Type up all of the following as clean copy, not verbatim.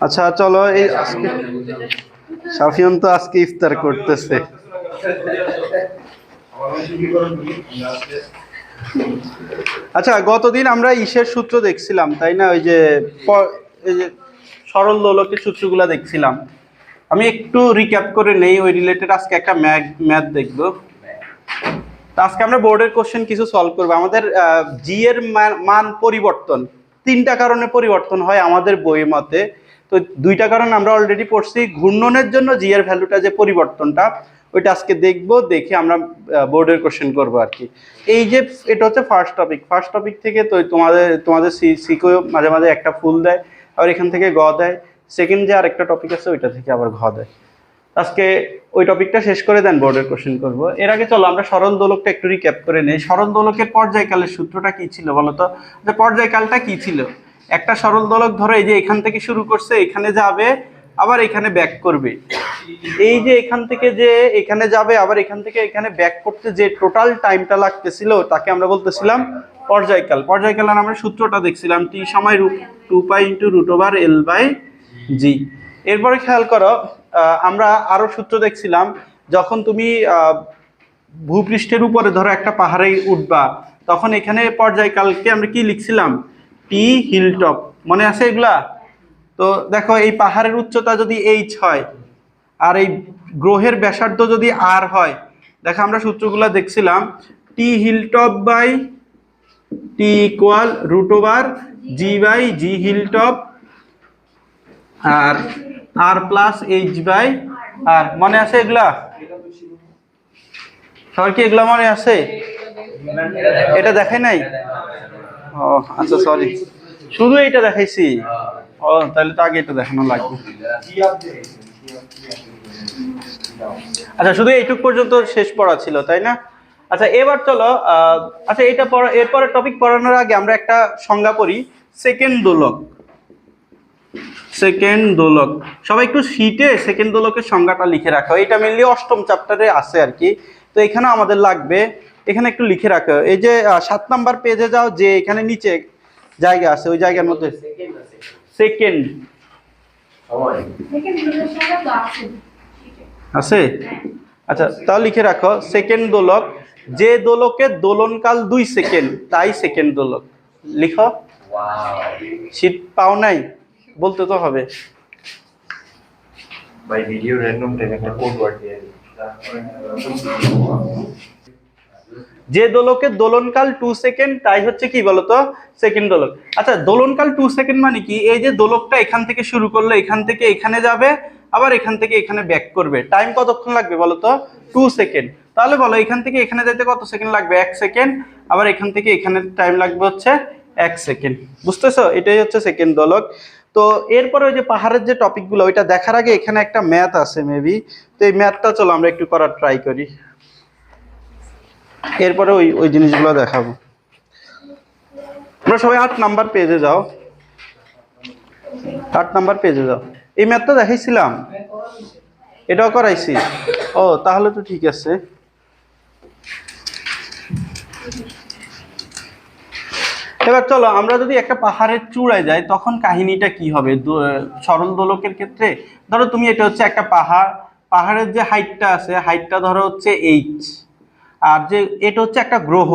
আচ্ছা চলো, এই আজকে সাফিয়ন তো আজকে ইফতার করতেছে। আচ্ছা, গতদিন আমরা ইসের সূত্র দেখছিলাম তাই না? ওই যে এই যে সরল দোলকের সূত্রগুলা দেখছিলাম। আমি একটু রিক্যাপ করে নেই ওই রিলেটেড। আজকে একটা ম্যাথ দেখবো। আজকে আমরা বোর্ডের কোশ্চেন কিছু সলভ করবো। আমাদের জি এর মান পরিবর্তন তিনটা কারণে পরিবর্তন হয় আমাদের বইয়ের মতে। তো দুইটা কারণ আমরা অলরেডি পড়ছি। ঘূর্ণনের জন্য জি এর ভ্যালুটা যে পরিবর্তনটা, ওইটা আজকে দেখবো, দেখে আমরা বোর্ডের কোশ্চেন করবো আর কি। এই যে এটা হচ্ছে ফার্স্ট টপিক থেকে তো তোমাদের সিকিউ মাঝে মাঝে একটা ফুল দেয়, আবার এখান থেকে গ দেয়। সেকেন্ড যে আরেকটা টপিক আছে ওইটা থেকে আবার ঘ দেয়। আজকে ওই টপিকটা শেষ করে দেন বোর্ডের কোশ্চেন করব। এর আগে চলো আমরা সরল দোলকটা একটু রিক্যাপ করে নেই। সরল দোলকের পর্যায়কালের সূত্রটা কি ছিল বলতো? যে পর্যায়কালটা কি ছিল? একটা সরল দোলক ধরো এই যে এখান থেকে শুরু করছে, এখানে যাবে, আবার এখানে ব্যাক করবে। এই যে এখান থেকে যে এখানে যাবে, আবার এখান থেকে এখানে ব্যাক করতে যে টোটাল টাইমটা লাগতেছিল তাকে আমরা বলতেছিলাম পর্যায়কাল। পর্যায়কালের আমরা সূত্রটা দেখছিলাম টি সময় √2π × L/g। এরপরে খেয়াল করো, আমরা আরো সূত্র দেখছিলাম। যখন তুমি ভূপৃষ্ঠের উপরে ধরো একটা পাহাড়ে উঠবা, তখন এখানে পর্যায়কালকে আমরা কি লিখছিলাম? টি হিলটপ। মনে আছে এগুলা? তো দেখো, এই পাহাড়ের উচ্চতা যদি h হয় আর এই গ্রহের ব্যাসার্ধ যদি r হয়, দেখো আমরা সূত্রগুলো দেখছিলাম T hilltop by T equal √g/g hilltop আর r প্লাস h/r। মনে আছে এগুলা? সবার কি এগুলা মনে আছে? এটা দেখাই নাই? ও আচ্ছা, সরি, শুধু এইটা দেখাইছি। ও তাহলে তো আগে এটা দেখানো লাগবে। আচ্ছা, শুধু এইটুক পর্যন্ত শেষ পড়া ছিল তাই না? আচ্ছা এবার চলো, আচ্ছা এটা এরপরে টপিক পড়ানোর আগে আমরা একটা সংজ্ঞা পড়ি। সেকেন্ড দোলক। সেকেন্ড দোলক, সবাই একটু শীটে সেকেন্ড দোলকের সংজ্ঞাটা লিখে রাখো। এটা মেনলি অষ্টম চ্যাপ্টারে আছে আর কি, তো এখানে আমাদের লাগবে। এখানে একটু লিখে রাখো। এই যে 7 নাম্বার পেজে যাও, যে এখানে নিচে জায়গা আছে ওই জায়গার মধ্যে সেকেন্ড আছে। আচ্ছা তাহলে লিখে রাখো সেকেন্ড দোলক, যে দোলকের দোলনকাল 2 সেকেন্ড তাই সেকেন্ড দোলক। লিখো। শীত পাও নাই? বলতে তো হবে। বাই ভিডিও র্যান্ডম টাইপ একটা কোড ওয়ার্ড দিয়ে যে দোলকের দোলনকাল 2 সেকেন্ড তাই হচ্ছে কি বলতো? সেকেন্ড দোলক। আচ্ছা দোলনকাল 2 সেকেন্ড মানে কি? এই যে দোলকটা এখান থেকে শুরু করলো, এখান থেকে এখানে যাবে, আবার এখান থেকে এখানে ব্যাক করবে। টাইম কতক্ষণ লাগবে বলতো? 2 সেকেন্ড। তাহলে বলো এখান থেকে এখানে যেতে কত সেকেন্ড লাগবে? 1 সেকেন্ড। আবার এখান থেকে এখানে টাইম লাগবে হচ্ছে 1 সেকেন্ড। বুঝতেছো? এটাই হচ্ছে সেকেন্ড দোলক। তো এরপরে ওই যে পাহাড়ের যে টপিকগুলো, ওইটা দেখার আগে এখানে একটা ম্যাথ আছে মেবি। তো এই ম্যাথটা চলো আমরা একটু করার ট্রাই করি, এরপরে ওই ওই জিনিসগুলো দেখাবো। আমরা সবাই 8 নাম্বার পেজে যাও। 8 নাম্বার পেজে যাও। এই ম্যাথটা দেখাইছিলাম, এটাও করাইছি। ও তাহলে তো ঠিক আছে। এবার চলো, আমরা যদি একটা পাহাড়ের চূড়ায় যাই তখন কাহিনীটা কি হবে সরল দোলকের ক্ষেত্রে? ধরো তুমি, এটা হচ্ছে একটা পাহাড়, পাহাড়ের যে হাইটটা আছে, হাইটটা ধরো হচ্ছে h, আর যে এটা হচ্ছে একটা গ্রহ,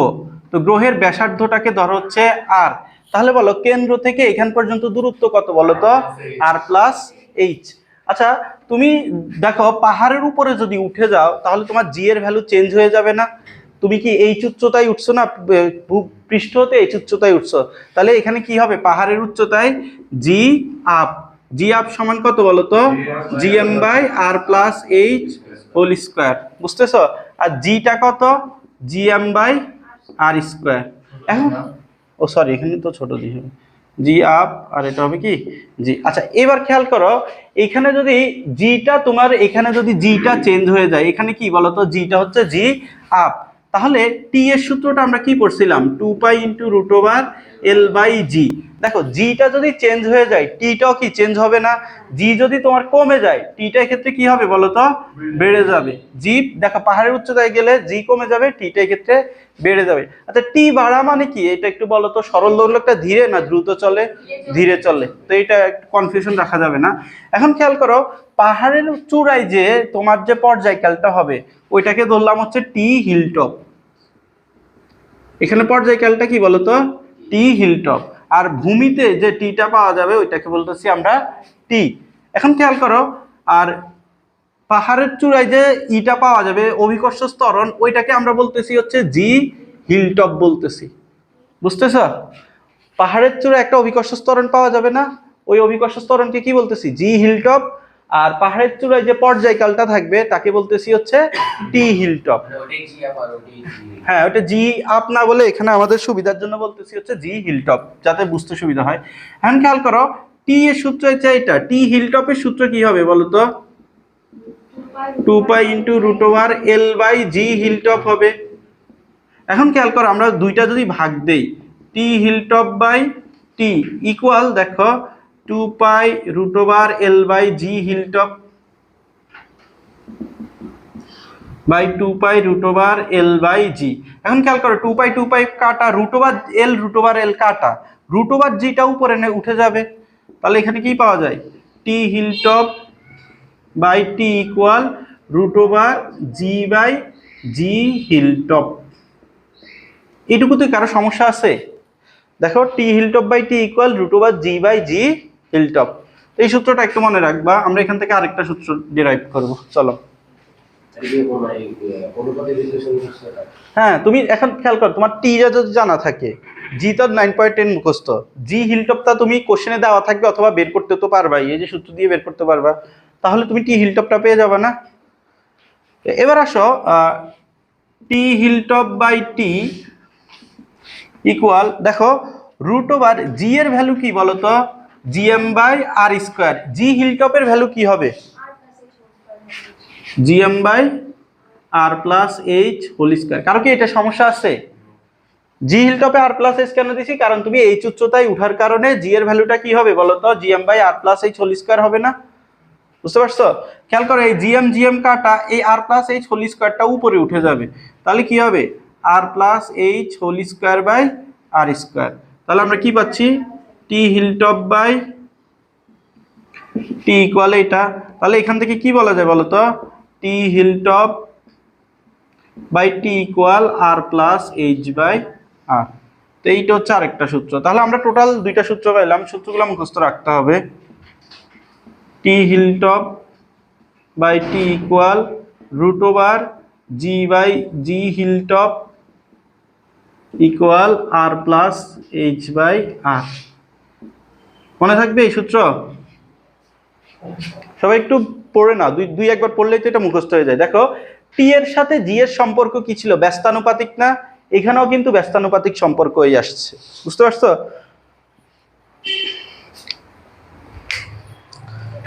তো গ্রহের ব্যাসার্ধটাকে ধরো হচ্ছে r। তাহলে বলো কেন্দ্র থেকে এখান পর্যন্ত দূরত্ব কত বলো তো? r plus h। আচ্ছা তুমি দেখো, পাহাড়ের উপরে যদি উঠে যাও তাহলে তোমার জি এর ভ্যালু চেঞ্জ হয়ে যাবে না? তুমি কি এই উচ্চতায় উঠছো না, পৃষ্ঠ হতে এই উচ্চতায় উঠছো, তাহলে এখানে কি হবে? পাহাড়ের উচ্চতায় জি আপ। জি আপ সমান কত বলো তো? gm/r plus h whole square. বুঝতেছো? আর জিটা কত? gm/r square. এখন ও সরি, এখানে তো ছোট জি হবে, জি আপ, আর এটা হবে কি জি। আচ্ছা এবার খেয়াল করো, এখানে যদি জিটা তোমার, এখানে যদি জিটা চেঞ্জ হয়ে যায়, এখানে কি বলতো? জিটা হচ্ছে জি আপ। তাহলে টি এর সূত্রটা আমরা কি পড়ছিলাম? 2π × √L/g। দেখো জিটা যদি চেঞ্জ হয়ে যায় টিটাও কি চেঞ্জ হবে না? জি যদি তোমার কমে যায় টিটা ক্ষেত্রে কি হবে বলো তো? বেড়ে যাবে। জি দেখো পাহাড়ের উচ্চতায় গেলে জি কমে যাবে, টিটা ক্ষেত্রে বেড়ে যাবে। আচ্ছা টি বাড়া মানে কি এটা একটু বলো তো? সরল দৌলকটা ধীরে না দ্রুত চলে? ধীরে চলে। তো এটা কনফিউশন রাখা যাবে না। এখন খেয়াল করো, পাহাড়ের চূড়ায় যে তোমার যে পর্যায়কালটা হবে ওইটাকে ধরলাম হচ্ছে টি হিলটপ। এখানে পর্যায়কালটা কি বলতো? T hilltop. আর ভূমিতে যে টিটা পাওয়া যাবে ওইটাকে বলতেছি আমরা টি। এখন খেয়াল করো, আর পাহাড়ের চূড়ায় যে ইটা পাওয়া যাবে অভিকর্ষ ত্বরণ ওইটাকে আমরা বলতেছি হচ্ছে জি হিলটপ বলতেছি। বুঝতেছ? পাহাড়ের চূড়ায় একটা অভিকর্ষ ত্বরণ পাওয়া যাবে না, ওই অভিকর্ষ ত্বরণকে কি বলতেছি? জি হিলটপ। আর পাহাড়ের চূড়ায় যে পর্যায়কালটা থাকবে তাকে বলতেছি হচ্ছে টি হিলটপ। হ্যাঁ ওটা জি আপ না বলে এখানে আমাদের সুবিধার জন্য বলতেছি হচ্ছে জি হিলটপ, যাতে বুঝতে সুবিধা হয়। এখন খেয়াল করো, টি এর সূত্র হচ্ছে এটা। টি হিলটপের সূত্র কি হবে বলো তো? 2 pi into root over L by G hilltop হবে। এখন খেয়াল করো, আমরা দুইটা যদি ভাগ দেই, T hilltop by T equal দেখো 2 pi root over L by G hilltop by 2 pi root over L by G. এখন খেয়াল করো 2 পাই কাটা, রুট ওভার এল কাটা, রুট ওভার জিটা উপরে উঠে যাবে। তাহলে এখানে কি পাওয়া যায়? T hilltop by T equal root over G by G hilltop. এটুকুতে কারো সমস্যা আছে? দেখো T hilltop by T equal root over G by G hilltop. এই সূত্রটা একটু মনে রাখবা, আমরা এখান থেকে আরেকটা সূত্র ডিরাইভ করব। চলো। হ্যাঁ তুমি এখন খেয়াল করো, তোমার টি যদি জানা থাকে, জি তো 9.10 মুখস্থ, জি হিলটপটা তুমি কোশ্চেনে দেওয়া থাকবে অথবা বের করতে তো পারবাই, এই যে সূত্র দিয়ে বের করতে পারবা, তাহলে তুমি টি হিলটপটা পেয়ে যাবে না? এবার আসো, T hilltop by T equal দেখো রুট ওভার জি এর ভ্যালু কি বলতো? GM by R square. G হিলটপের ভ্যালু কি হবে? GM by R plus H whole square. কারো কি এটা সমস্যা আছে? জি হিলটপে আর প্লাস এইচ কেন দিছি? কারণ তুমি এইচ উচ্চতায় উঠার কারণে জি এর ভ্যালুটা কি হবে বলতো? GM by R plus H whole square হবে না? বুঝতে পারছো? খেয়াল করো, এই জিএম কাটা, এই আর প্লাস এইচ হোল স্কোয়ারটা উপরে উঠে যাবে। তাহলে কি হবে? R plus H whole square by R square. তাহলে আমরা কি পাচ্ছি? T hilltop by T equal এটা। তাহলে এখান থেকে কি বলা যায় বলতো? T hilltop by T equal R plus H by R. তো এইটা হচ্ছে আরেকটা সূত্র। তাহলে আমরা টোটাল দুইটা সূত্র পাইলাম, সূত্রগুলো মুখস্থ রাখতে হবে। T hilltop by T equal root over G by G hilltop equal R plus H by R. মনে থাকবে এই সূত্র? সবাই একটু পড়ে না, দুই একবার পড়লেই তো এটা মুখস্থ হয়ে যায়। দেখো টি এর সাথে জি এর সম্পর্ক কি ছিল? ব্যস্তানুপাতিক না? এখানেও কিন্তু ব্যস্তানুপাতিক সম্পর্ক হয়ে আসছে। বুঝতে পারছো?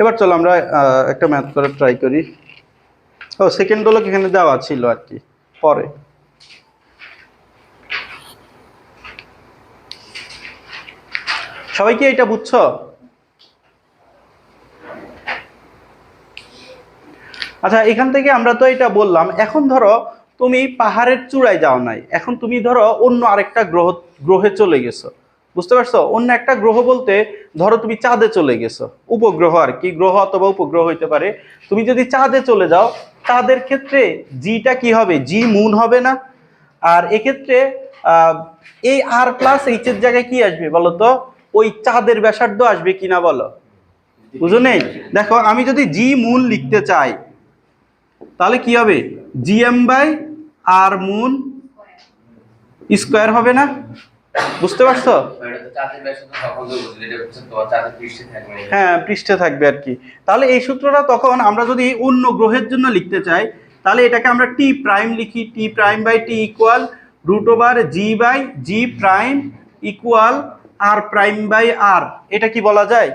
এবার চলো আমরা একটা ম্যাথ করে ট্রাই করি। ও সেকেন্ড দোলক এখানে দেওয়া ছিল আর কি পরে। সবাই কি এটা বুঝছো? আচ্ছা এখান থেকে আমরা তো এটা বললাম। এখন ধরো তুমি পাহাড়ের চূড়ায় যাও নাই, এখন তুমি ধরো অন্য আরেকটা গ্রহে চলে গেছো। বুঝতে পারছো? অন্য একটা গ্রহ বলতে ধরো তুমি চাঁদে চলে গেছো, উপগ্রহ আর কি, গ্রহ অথবা উপগ্রহ হইতে পারে। তুমি যদি চাঁদে চলে যাও, চাঁদের ক্ষেত্রে জিটা কি হবে? জি মুন হবে না? আর এক্ষেত্রে এই আর প্লাস এইচ এর জায়গায় কি আসবে বলো তো? ওই চাঁদের ব্যাসার্ধ আসবে কিনা বলো? বুঝো নেই? দেখো আমি যদি জি মুন লিখতে চাই তাহলে কি হবে? GM by R moon square হবে না? বুঝতে পারছো? হ্যাঁ পৃষ্ঠে থাকবে আর কি। তাহলে এই সূত্রটা তখন আমরা যদি অন্য গ্রহের জন্য লিখতে চাই তাহলে এটাকে আমরা টি প্রাইম লিখি। T prime by T equal root over G by G prime equal R prime by R. এটা কি বলা যায়?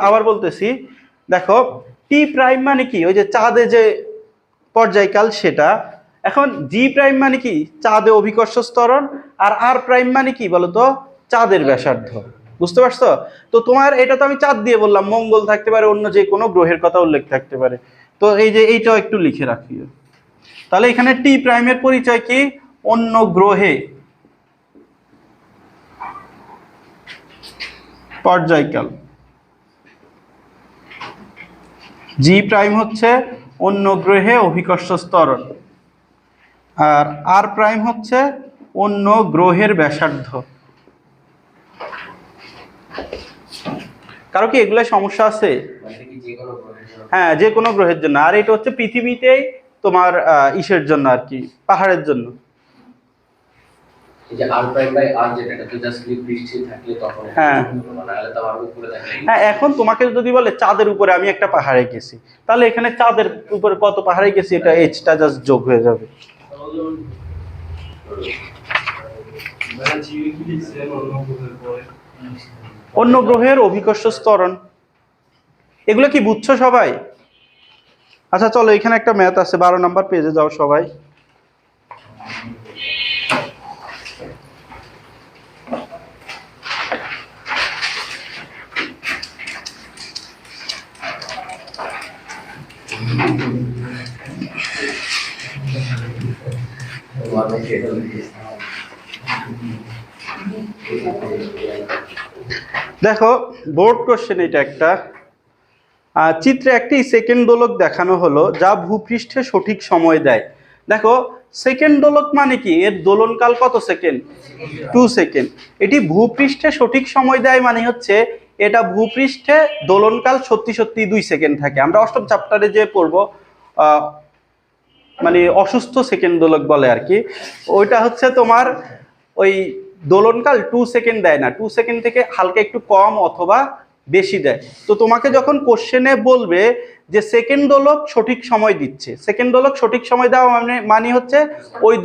আবার বলতেছি, দেখো টি প্রাইম মানে কি? ওই যে চাঁদে যে পর্যায়কাল সেটা। এখন জি প্রাইম মানে কি? চাঁদে অভিকর্ষ ত্বরণ। আর আর প্রাইম মানে কি বলতো? চাঁদের ব্যাসার্ধ। বুঝতে পারছো? তো তোমার এটা তো আমি চাঁদ দিয়ে বললাম, মঙ্গল থাকতে পারে, অন্য যে কোনো গ্রহের কথা উল্লেখ থাকতে পারে। তো এই যে এইটাও একটু লিখে রাখিও। তাহলে এখানে টি প্রাইমের পরিচয় কি? অন্য গ্রহে পর্যায়কাল। জি প্রাইম হচ্ছে অন্য গ্রহে অভিকর্ষ ত্বরণ, আর আর প্রাইম হচ্ছে অন্য গ্রহের ব্যাসার্ধ। কারো কি এগুলা সমস্যা আছে? হ্যাঁ, যে কোনো গ্রহের জন্য। আর এটা হচ্ছে পৃথিবীতেই তোমার ইসের জন্য আর কি, পাহাড়ের জন্য। এই যে আর প্রাইম বাই আর যেটা, এটা তো জাস্ট পৃষ্ঠে থাকলে তখন হ্যাঁ। নাহলে তো আর উপরে থাকলে। হ্যাঁ, এখন তোমাকে যদি বলে চাঁদের উপরে আমি একটা পাহাড়ে গেছি, তাহলে এখানে চাঁদের উপরে কত পাহাড়ে গেছি এটা এইচটা জাস্ট যোগ হয়ে যাবে। অন্য গ্রহের অভিকর্ষ ত্বরণ, এগুলো কি বুঝছো সবাই? আচ্ছা চলো, এখানে একটা ম্যাথ আছে, 12 নম্বর পেজে যাও সবাই। দেখো বোর্ড কোশ্চেন এটা একটা। চিত্রে একটি সেকেন্ড দোলক দেখানো হলো যা ভূপৃষ্ঠে সঠিক সময় দেয়। দেখো সেকেন্ড দোলক মানে কি, এর দোলনকাল কত সেকেন্ড? 2 সেকেন্ড। এটি ভূপৃষ্ঠে সঠিক সময় দেয় মানে হচ্ছে এটা ভূপৃষ্ঠে দোলনকাল সত্যি সত্যি 2 সেকেন্ড থাকে। আমরা অষ্টম চ্যাপ্টারে যে পড়বো মানে অসুস্থ সেকেন্ড দোলক বলে আর কি, ওইটা হচ্ছে তোমার ওই দোলনকাল 2 সেকেন্ড দেয় না, 2 সেকেন্ড থেকে হালকা একটু কম অথবা বেশি দেয়। তো তোমাকে যখন কোশ্চেনে বলবে যে সেকেন্ড দোলক সঠিক সময় দিচ্ছে, সেকেন্ড দোলক সঠিক সময় দেওয়া মানে হচ্ছে ওই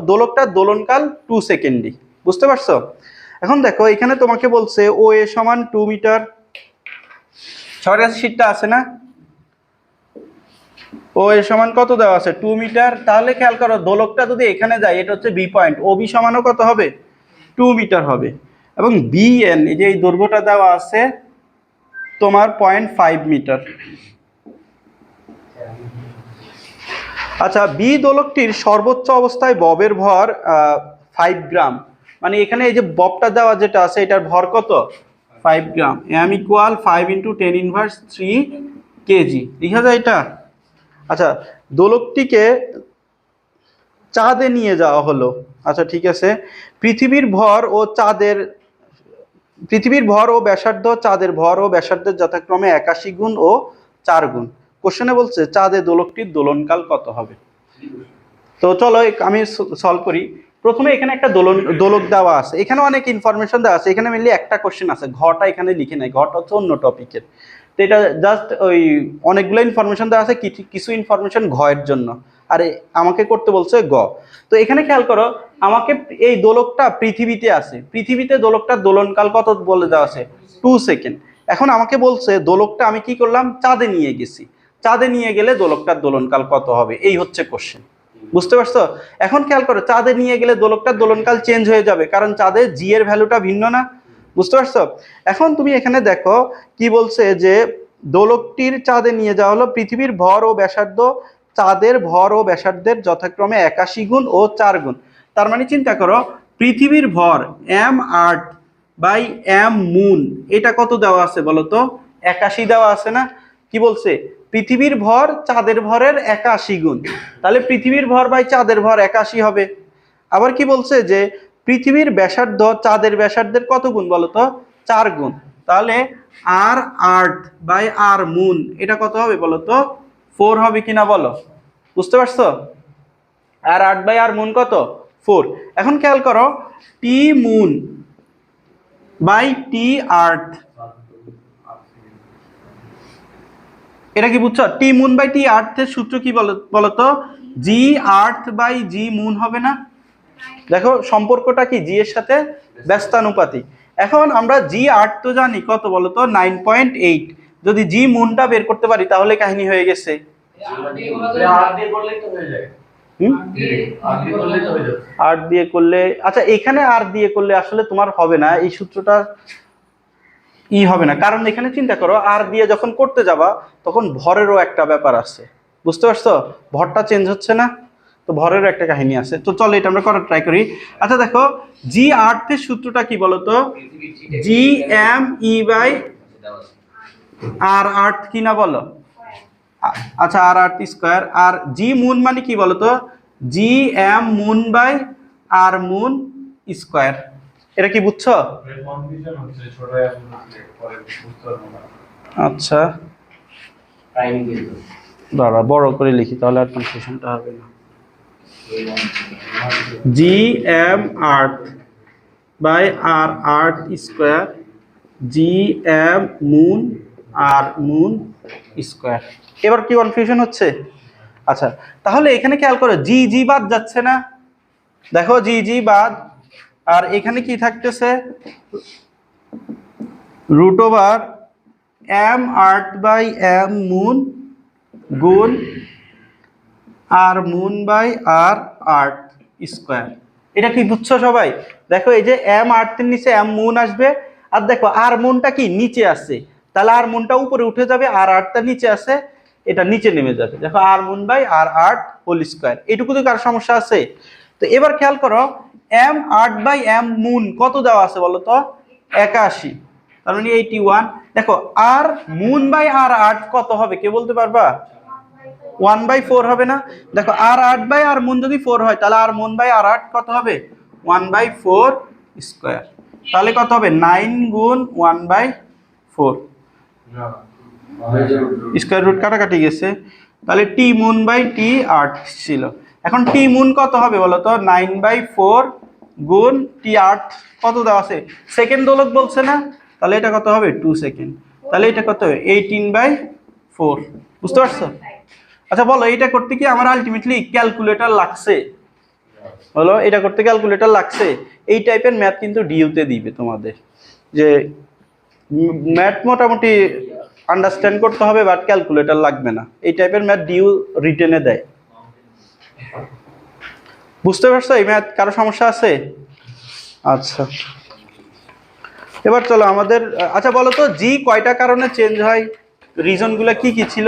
দোলকটার দোলনকাল 2 সেকেন্ডই। বুঝতে পারছো? এখন দেখো এখানে তোমাকে বলছে ও এ সমান 2 মিটার। সবার কাছে শীটটা আছে না? ও এর সমান কত দেওয়া আছে? 2 মিটার। তাহলে খেয়াল করো দোলকটা যদি এখানে যায়, এটা হচ্ছে বি পয়েন্ট, ও বি সমানও কত হবে? 2 মিটার হবে। এবং বি এন, এই যে এই দৈর্ঘ্যটা দেওয়া আছে তোমার 0.5 মিটার। আচ্ছা, বি দোলকটির সর্বোচ্চ অবস্থায় ববের ভর 5 গ্রাম। মানে এখানে এই যে ববটা দেওয়া যেটা আছে এটার ভর কত? 5 গ্রাম। M equal 5 × 10⁻³ KG. লিখা যায় এটা? আচ্ছা, দোলকটিকে চাঁদে নিয়ে যাওয়া হলো। আচ্ছা ঠিক আছে। পৃথিবীর ভর ও ব্যাসার্ধ চাঁদের ভর ও ব্যাসার্ধের যথাক্রমে 81 গুণ ও 4 গুণ। কোশ্চেনে বলছে চাঁদে দোলকটির দোলনকাল কত হবে। তো চলো আমি সলভ করি। প্রথমে এখানে একটা দোলক দেওয়া আছে, এখানে অনেক ইনফরমেশন দেওয়া আছে। এখানে মেনলি একটা কোশ্চেন আছে, ঘটা এখানে লিখে নাই, ঘটা হচ্ছে অন্য টপিকের। তো এটা জাস্ট ওই অনেকগুলো ইনফরমেশন দেওয়া আছে, কিছু ইনফরমেশন ঘ এর জন্য, আর আমাকে করতে বলছে গ। তো এখানে খেয়াল করো, আমাকে এই দোলকটা পৃথিবীতে আছে, পৃথিবীতে দোলকটার দোলনকাল কত বলে দেওয়া আছে? 2 সেকেন্ড। এখন আমাকে বলছে দোলকটা আমি কি করলাম? চাঁদে নিয়ে গেছি, চাঁদে নিয়ে গেলে দোলকটার দোলনকাল কত হবে, এই হচ্ছে কোশ্চেন। বুঝতে পারছো? এখন খেয়াল করো, চাঁদে নিয়ে গেলে দোলকটার দোলনকাল চেঞ্জ হয়ে যাবে, কারণ চাঁদে জি এর ভ্যালুটা ভিন্ন না। বুঝতে পারছো? এখন তুমি এখানে দেখো কি বলছে যে দোলকটির চাঁদে নিয়ে যাওয়া হলো, পৃথিবীর ভর ও ব্যাসার্ধ চাঁদের ভর ও ব্যাসার্ধের যথাক্রমে 81 গুণ ও 4 গুণ। তার মানে চিন্তা করো, পৃথিবীর ভর M earth by M moon, এটা কত দেওয়া আছে বলো তো? 81 দেওয়া আছে না? কি বলছে? পৃথিবীর ভর চাঁদের ভরের 81 গুণ, তাহলে পৃথিবীর ভর বাই চাঁদের ভর 81 হবে। আবার কি বলছে যে পৃথিবীর ব্যাসার্ধ চাঁদের ব্যাসার্ধের কত গুণ বলো তো? 4 গুণ। তাহলে আর আর্থ বাই আর মুন, এটা কত হবে বলো তো? 4 হবে কিনা বলো? বুঝতে পারছো? আর আর্থ বাই আর মুন কত? 4। এখন খেয়াল করো, টি মুন বাই টি আর্থ, এটা কি বুঝছো? টি মুন বাই টি আর্থের সূত্র কি বলতো? জি আর্থ বাই জি মুন হবে না? দেখো সম্পর্কটা কি, জি এর সাথে ব্যস্তানুপাতিক। এখন আমরা জি আর্থ তো জানি কত বলতো? 9.8। যদি জি মুনটা বের করতে পারি তাহলে কাহিনী হয়ে গেছে। হুম, আর দিয়ে করলে, আচ্ছা এখানে আর দিয়ে করলে আসলে তোমার হবে না, এই সূত্রটা হবে না, কারণ এখানে চিন্তা করো আর দিয়ে যখন করতে যাবা তখন ভরেরও একটা ব্যাপার আছে, বুঝতে পারছো? ভরটা চেঞ্জ হচ্ছে না, তো ভরেরও একটা কাহিনী আছে। তো চলো এটা আমরা করার ট্রাই করি। আচ্ছা দেখো, জি আর্থের সূত্রটা কি বলতো? G M E by R আর্থ কি না বলো? আচ্ছা আর আর্থ স্কোয়ার। আর জি মুন মানে কি বলতো? G M moon by R moon square. এটা কি বুঝছো? আচ্ছা দাঁড়া বড় করে লিখি, তাহলে আর কনফিউশনটা হবে না। G M earth by R earth square, G M moon R moon square. এবার কি কনফিউশন হচ্ছে? আচ্ছা তাহলে এখানে খেয়াল করো, জি জি বাদ যাচ্ছে না, দেখো জি জি বাদ, আর এখানে কি থাকতেছে? Root over M earth by M moon গুণ R moon by R earth square. এটা কি বুঝছো সবাই? দেখো এই যে এম আর্থের নিচে এম মুন আসবে, আর দেখো আর মুনটা কি নিচে আছে, তাহলে আর মুনটা উপরে উঠে যাবে, আর আর্থটা নিচে আছে, এটা নিচে নেমে যাবে। দেখো R moon by R earth whole square. এইটুকু তো কার সমস্যা আছে? তো এবার খেয়াল করো, M earth by M moon কত দেওয়া আছে বলো তো? 81, তার মানে 81। দেখো আর মুন বাই আর আর্থ কত হবে কে বলতে পারবা? 1/4 হবে না? দেখো আর 8 বাই আর মুন যদি 4 হয়, তাহলে আর মুন বাই আর 8 কত হবে? 1/4 স্কয়ার। তাহলে কত হবে? 9 গুণ 1/4 স্কয়ার রুট কাটাকাটি গেছে, তাহলে টি মুন বাই টি 8 ছিল। এখন টি মুন কত হবে বলো তো? 9/4 গুণ টি 8 কত দেওয়া আছে? সেকেন্ড দোলক বলছে না, তাহলে এটা কত হবে? 2 সেকেন্ড। তাহলে এটা কত হবে? 18/4। বুঝতে পারছো? আচ্ছা বলো, এটা করতে কি আমার আলটিমেটলি ক্যালকুলেটর লাগছে? বলো, এটা করতে ক্যালকুলেটর লাগছে? এই টাইপের ম্যাথ কিন্তু ডিইউতে দিবে তোমাদের, যে ম্যাথ মোটামুটি আন্ডারস্ট্যান্ড করতে হবে, বাট ক্যালকুলেটর লাগবে না, এই টাইপের ম্যাথ ডিইউ রিটেনে দেয়। বুঝতে পারছো এই ম্যাথ? কারো সমস্যা আছে? আচ্ছা এবার চলো আমাদের, আচ্ছা বলো তো জি কয়টা কারণে চেঞ্জ হয়, রিজনগুলো কি কি ছিল?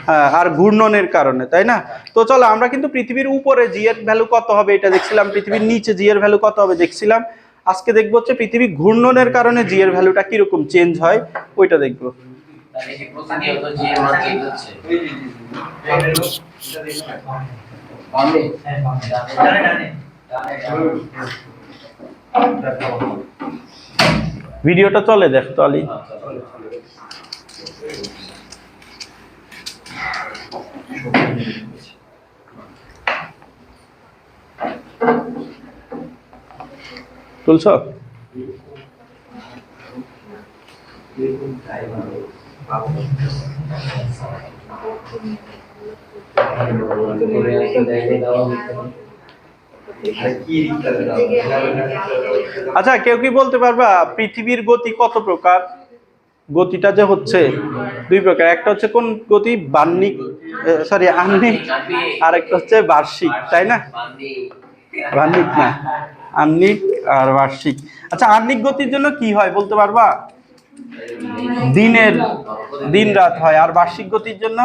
হ্যাঁ, আর ঘূর্ণনের কারণে, তাই না? তো চলো আমরা কিন্তু পৃথিবীর উপরে জি এর ভ্যালু কত হবে এটা দেখছিলাম, পৃথিবীর নিচে জি এর ভ্যালু কত হবে দেখছিলাম। আজকে দেখবো হচ্ছে পৃথিবী ঘূর্ণনের কারণে জি এর ভ্যালুটা কিরকম চেঞ্জ হয়, ওইটা দেখবো। ভিডিওটা চলে দেখ তো আলী। তুলছ? আচ্ছা কেউ কি বলতে পারবা পৃথিবীর গতি কত প্রকার? গতিটা যে হচ্ছে দুই প্রকার, একটা হচ্ছে কোন গতি? বার্ষিক, সরি আহ্নিক, আর একটা হচ্ছে বার্ষিক, তাই না? বার্ষিক না, আহ্নিক আর বার্ষিক। আচ্ছা আহ্নিক গতির জন্য কি হয় বলতে পারবা? দিন রাত হয়। আর বার্ষিক গতির জন্য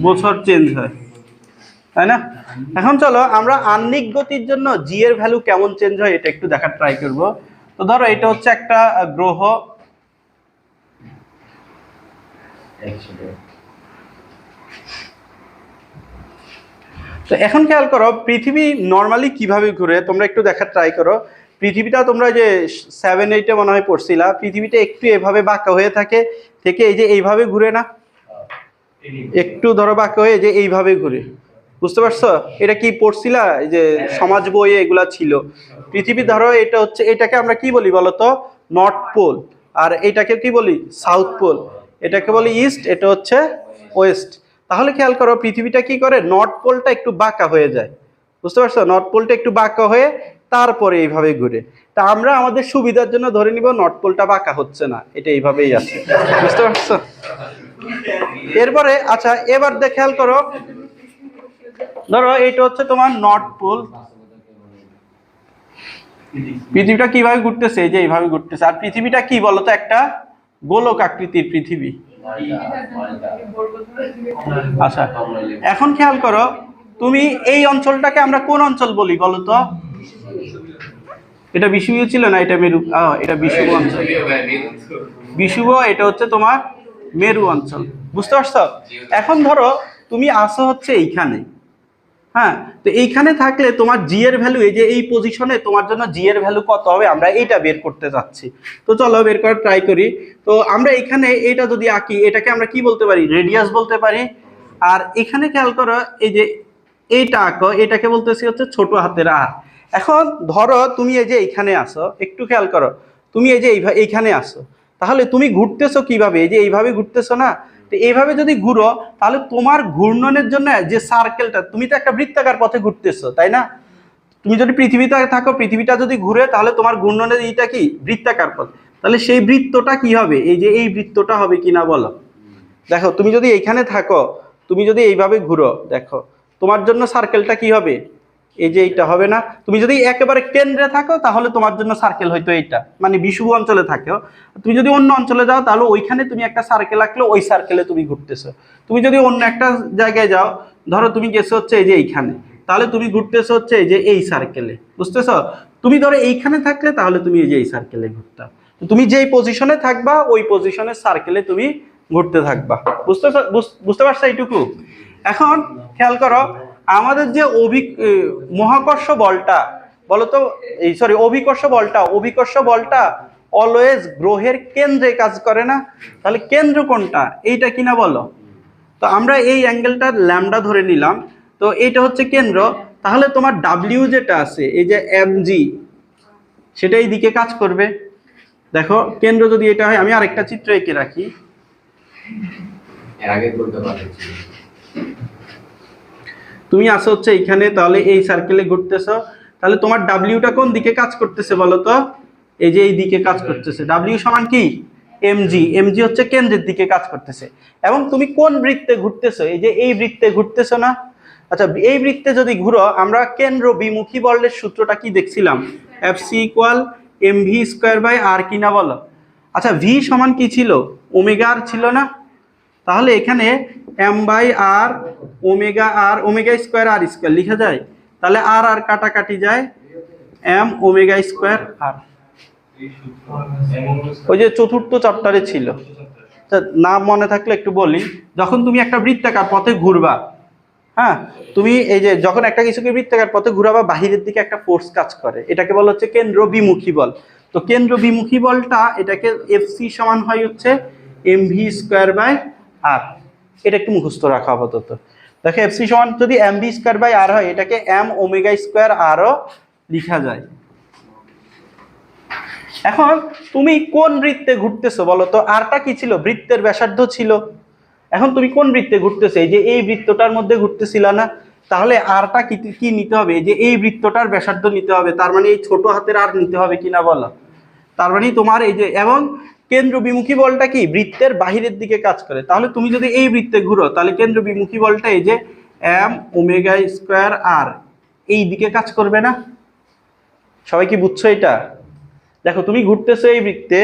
বছর চেঞ্জ হয়, তাই না? এখন চলো আমরা আহ্নিক গতির জন্য জি এর ভ্যালু কেমন চেঞ্জ হয় এটা একটু দেখার ট্রাই করব। তো ধরো এটা হচ্ছে একটা গ্রহ, তো এখন খেয়াল করো পৃথিবী নর্মালি কিভাবে ঘুরে, তোমরা একটু দেখার ট্রাই করো। পৃথিবীটা তোমরা যে 7-8-এ মনে হয় পড়ছিলা, পৃথিবীটা একটু এভাবে বাঁকা হয়ে থাকে, থেকে এই যে এইভাবে ঘুরে না, একটু ধরো বাঁকা হয়ে যে এইভাবে ঘুরে। বুঝতে পারছো? এটা কি পড়ছিলা? এই যে সমাজ বইয়ে এগুলা ছিল। পৃথিবী ধরো এটা হচ্ছে, এটাকে আমরা কি বলি বলতো? North pole. আর এটাকে কি বলি? South pole. এটাকে বলি ইস্ট, এটা হচ্ছে ওয়েস্ট। তাহলে খেয়াল করো পৃথিবীটা কি করে? নর্থ পোলটা একটু বাঁকা হয়ে যায়, বুঝতে পারছো? নর্থ পোলটা একটু বাঁকা হয়ে তারপরে এইভাবে ঘুরে। তা আমরা আমাদের সুবিধার জন্য ধরে নিব নর্থ পোলটা বাঁকা হচ্ছে না, এটা এইভাবেই আছে। বুঝতে পারছো? এরপরে আচ্ছা এবার খেয়াল করো, ধরো এইটা হচ্ছে তোমার নর্থ পোল, পৃথিবীটা কিভাবে ঘুরতেছে, এই যে এইভাবে ঘুরতেছে, আর পৃথিবীটা কি বলতো, একটা গোলক আকৃতির পৃথিবী। আচ্ছা এখন খেয়াল করো, তুমি এই অঞ্চলটাকে আমরা কোন অঞ্চল বলি বলতো? এটা বিষুবীয় ছিল না, এটা মেরু, এটা বিষুব অঞ্চল, বিষুব, এটা হচ্ছে তোমার মেরু অঞ্চল। বুঝতে পারছো? এখন ধরো তুমি আসো হচ্ছে এইখানে, হ্যাঁ, তো এইখানে থাকলে তোমার জি এর ভ্যালু, এই যে এই পজিশনে তোমার জন্য জি এর ভ্যালু কত হবে, আমরা এইটা বের করতে যাচ্ছি। তো চলো বের করার ট্রাই করি। তো আমরা এখানে এটা যদি আঁকি, এটাকে আমরা কি বলতে পারি? রেডিয়াস বলতে পারি। আর এখানে খেয়াল করো, এই যে এইটা আঁকো, এটাকে বলতেছি হচ্ছে ছোট হাতের আর। এখন ধরো তুমি এই যে এইখানে আসো, একটু খেয়াল করো, তুমি এই যে এইখানে আসো, তাহলে তুমি ঘুরতেছো কিভাবে? এই যে এইভাবে ঘুরতেছো না? তো এইভাবে যদি ঘুরো, তাহলে তোমার ঘূর্ণনের জন্য যে সার্কেলটা, তুমি তো একটা বৃত্তাকার পথে ঘুরতেছো, তাই না? তুমি যদি পৃথিবীতে থাকো, পৃথিবীটা যদি ঘুরে, তাহলে তোমার ঘূর্ণনের এইটা কি? বৃত্তাকার পথ। তাহলে সেই বৃত্তটা কি হবে? এই যে এই বৃত্তটা হবে কিনা বলো? দেখো তুমি যদি এইখানে থাকো, তুমি যদি এইভাবে ঘুরো, দেখো তোমার জন্য সার্কেলটা কি হবে? এই যে এইটা হবে না? তুমি যদি একেবারে কেন্দ্রে থাকো, তাহলে তোমার জন্য সার্কেল হয়তো এইটা, মানে বিষুব অঞ্চলে থাকো। তুমি যদি অন্য অঞ্চলে যাও, তাহলে ওইখানে তুমি একটা সার্কেল আঁকলে, ওই সার্কেলে তুমি ঘুরতেছো। তুমি যদি অন্য একটা জায়গায় যাও, ধরো তুমি গেছো হচ্ছে এই যে এইখানে, তাহলে তুমি ঘুরতেছো হচ্ছে এই যে এই সার্কেলে। বুঝতেছো? তুমি ধরো এইখানে থাকলে, তাহলে তুমি এই যে এই সার্কেলে ঘুরতা। তুমি যেই পজিশনে থাকবা, ওই পজিশনের সার্কেলে তুমি ঘুরতে থাকবা। বুঝতে পারছো এইটুকু? এখন খেয়াল করো, আমাদের যে মহাকর্ষ বলটা বলতো, এই সরি অভিকর্ষ বলটা অলওয়েজ গ্রহের কেন্দ্রে কাজ করে না? তাহলে কেন্দ্র কোনটা, এইটা কিনা বলো? তো আমরা এই অ্যাঙ্গেলটার ল্যামডা ধরে নিলাম, তো এইটা হচ্ছে কেন্দ্র। তাহলে তোমার ডাব্লিউ যেটা আছে, এই যে এম জি, সেটা এই দিকে কাজ করবে। দেখো কেন্দ্র যদি এটা হয়, আমি আরেকটা চিত্র এঁকে রাখি। এর আগে বলতে পারছি, তুমি আসো হচ্ছে এইখানে, তাহলে এই সার্কেলে ঘুরতেছো, তাহলে তোমার ডাব্লিউটা কোন দিকে কাজ করতেছে বলো তো? এই যে এই দিকে কাজ করতেছে। ডাব্লিউ সমান কি? এমজি। এমজি হচ্ছে কেন্দ্রের দিকে কাজ করতেছে। এবং তুমি কোন বৃত্তে ঘুরতেছো? এই যে এই বৃত্তে ঘুরতেছো না? আচ্ছা এই বৃত্তে যদি ঘুরো, আমরা কেন্দ্র বিমুখী বলের সূত্রটা কি দেখছিলাম? F C equal M V square by R, কিনা বলো? আচ্ছা ভি সমান কি ছিল? ওমেগা আর ছিল না? তাহলে এখানে M by R, omega square R square লিখা যায়। তাহলে আর আর কাটাকাটি যায়, এম ওমেগা স্কোয়ার আর। ওই যে চতুর্থ চ্যাপ্টারে ছিল, নাম মনে থাকলে একটু বলি। যখন তুমি একটা বৃত্তাকার পথে ঘুরবা, হ্যাঁ, তুমি এই যে যখন একটা কিছুকে বৃত্তাকার পথে ঘুরাবা, বাহিরের দিকে একটা ফোর্স কাজ করে, এটাকে বলা হচ্ছে কেন্দ্র বিমুখী বল। তো কেন্দ্র বিমুখী বলটা, এটাকে এফসি সমান হয় হচ্ছে M V square by R. এটা একটু মুখস্থ রাখা আপাতত। দেখো এফসি সমান যদি এম ভি স্কোয়ার বাই আর হয়, এটাকে এম ওমেগা স্কোয়ার আরও লিখা যায়। এখন তুমি কোন বৃত্তে ঘুরতেছো বলো তো? আরটা কি ছিল? বৃত্তের ব্যাসার্ধ ছিল। এখন তুমি কোন বৃত্তে ঘুরতেছো? এই যে এই বৃত্তটার মধ্যে ঘুরতেছিল না? তাহলে আরটা কি কি নিতে হবে? এই যে এই বৃত্তটার ব্যাসার্ধ নিতে হবে, তার মানে এই ছোট হাতের আর নিতে হবে, কিনা বলো? তার মানে তোমার এই যে, এবং কেন্দ্র বিমুখী বলটা কি? বৃত্তের বাহিরের দিকে কাজ করে। তাহলে তুমি যদি এই বৃত্তে ঘুরো, তাহলে কেন্দ্র বিমুখী বলটা এই যে এম ওমেগা স্কোয়ার আর, এই দিকে কাজ করবে না? সবাই কি বুঝছো এটা? দেখো তুমি ঘুরতেছো এই বৃত্তে,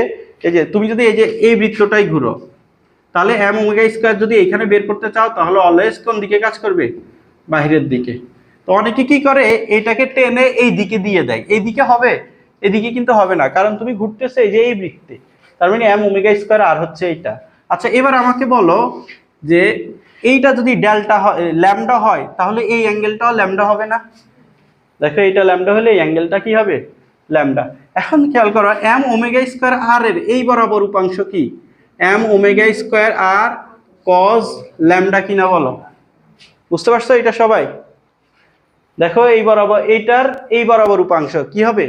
এই যে তুমি যদি এই যে এই বৃত্তটাই ঘুরো, তাহলে এম ওমেগা স্কোয়ার যদি এখানে বের করতে চাও, তাহলে অলওয়েজ কোন দিকে কাজ করবে? বাহিরের দিকে। তো অনেকে কি করে, এটাকে টেনে এই দিকে দিয়ে দেয়, এই দিকে হবে? এদিকে কিন্তু হবে না, কারণ তুমি ঘুরতেছো এই যে এই বৃত্তে। তার মানে এম ওমেগা স্কোয়ার আর হচ্ছে এইটা। আচ্ছা এবার আমাকে বলো যে এইটা যদি ডেল্টা হয়, ল্যামডা হয়, তাহলে এই অ্যাঙ্গেলটাও ল্যামডা হবে না? দেখো এইটা ল্যামডা হলে এই অ্যাঙ্গেলটা কি হবে? ল্যামডা। এখন খেয়াল করো, এম ওমেগা স্কোয়ার আর এর এই বরাবর উপাংশ কি? M omega square R cause lambda, কিনা বলো? বুঝতে পারছো এটা সবাই? দেখো এই বরাবর, এইটার এই বরাবর উপাংশ কি হবে?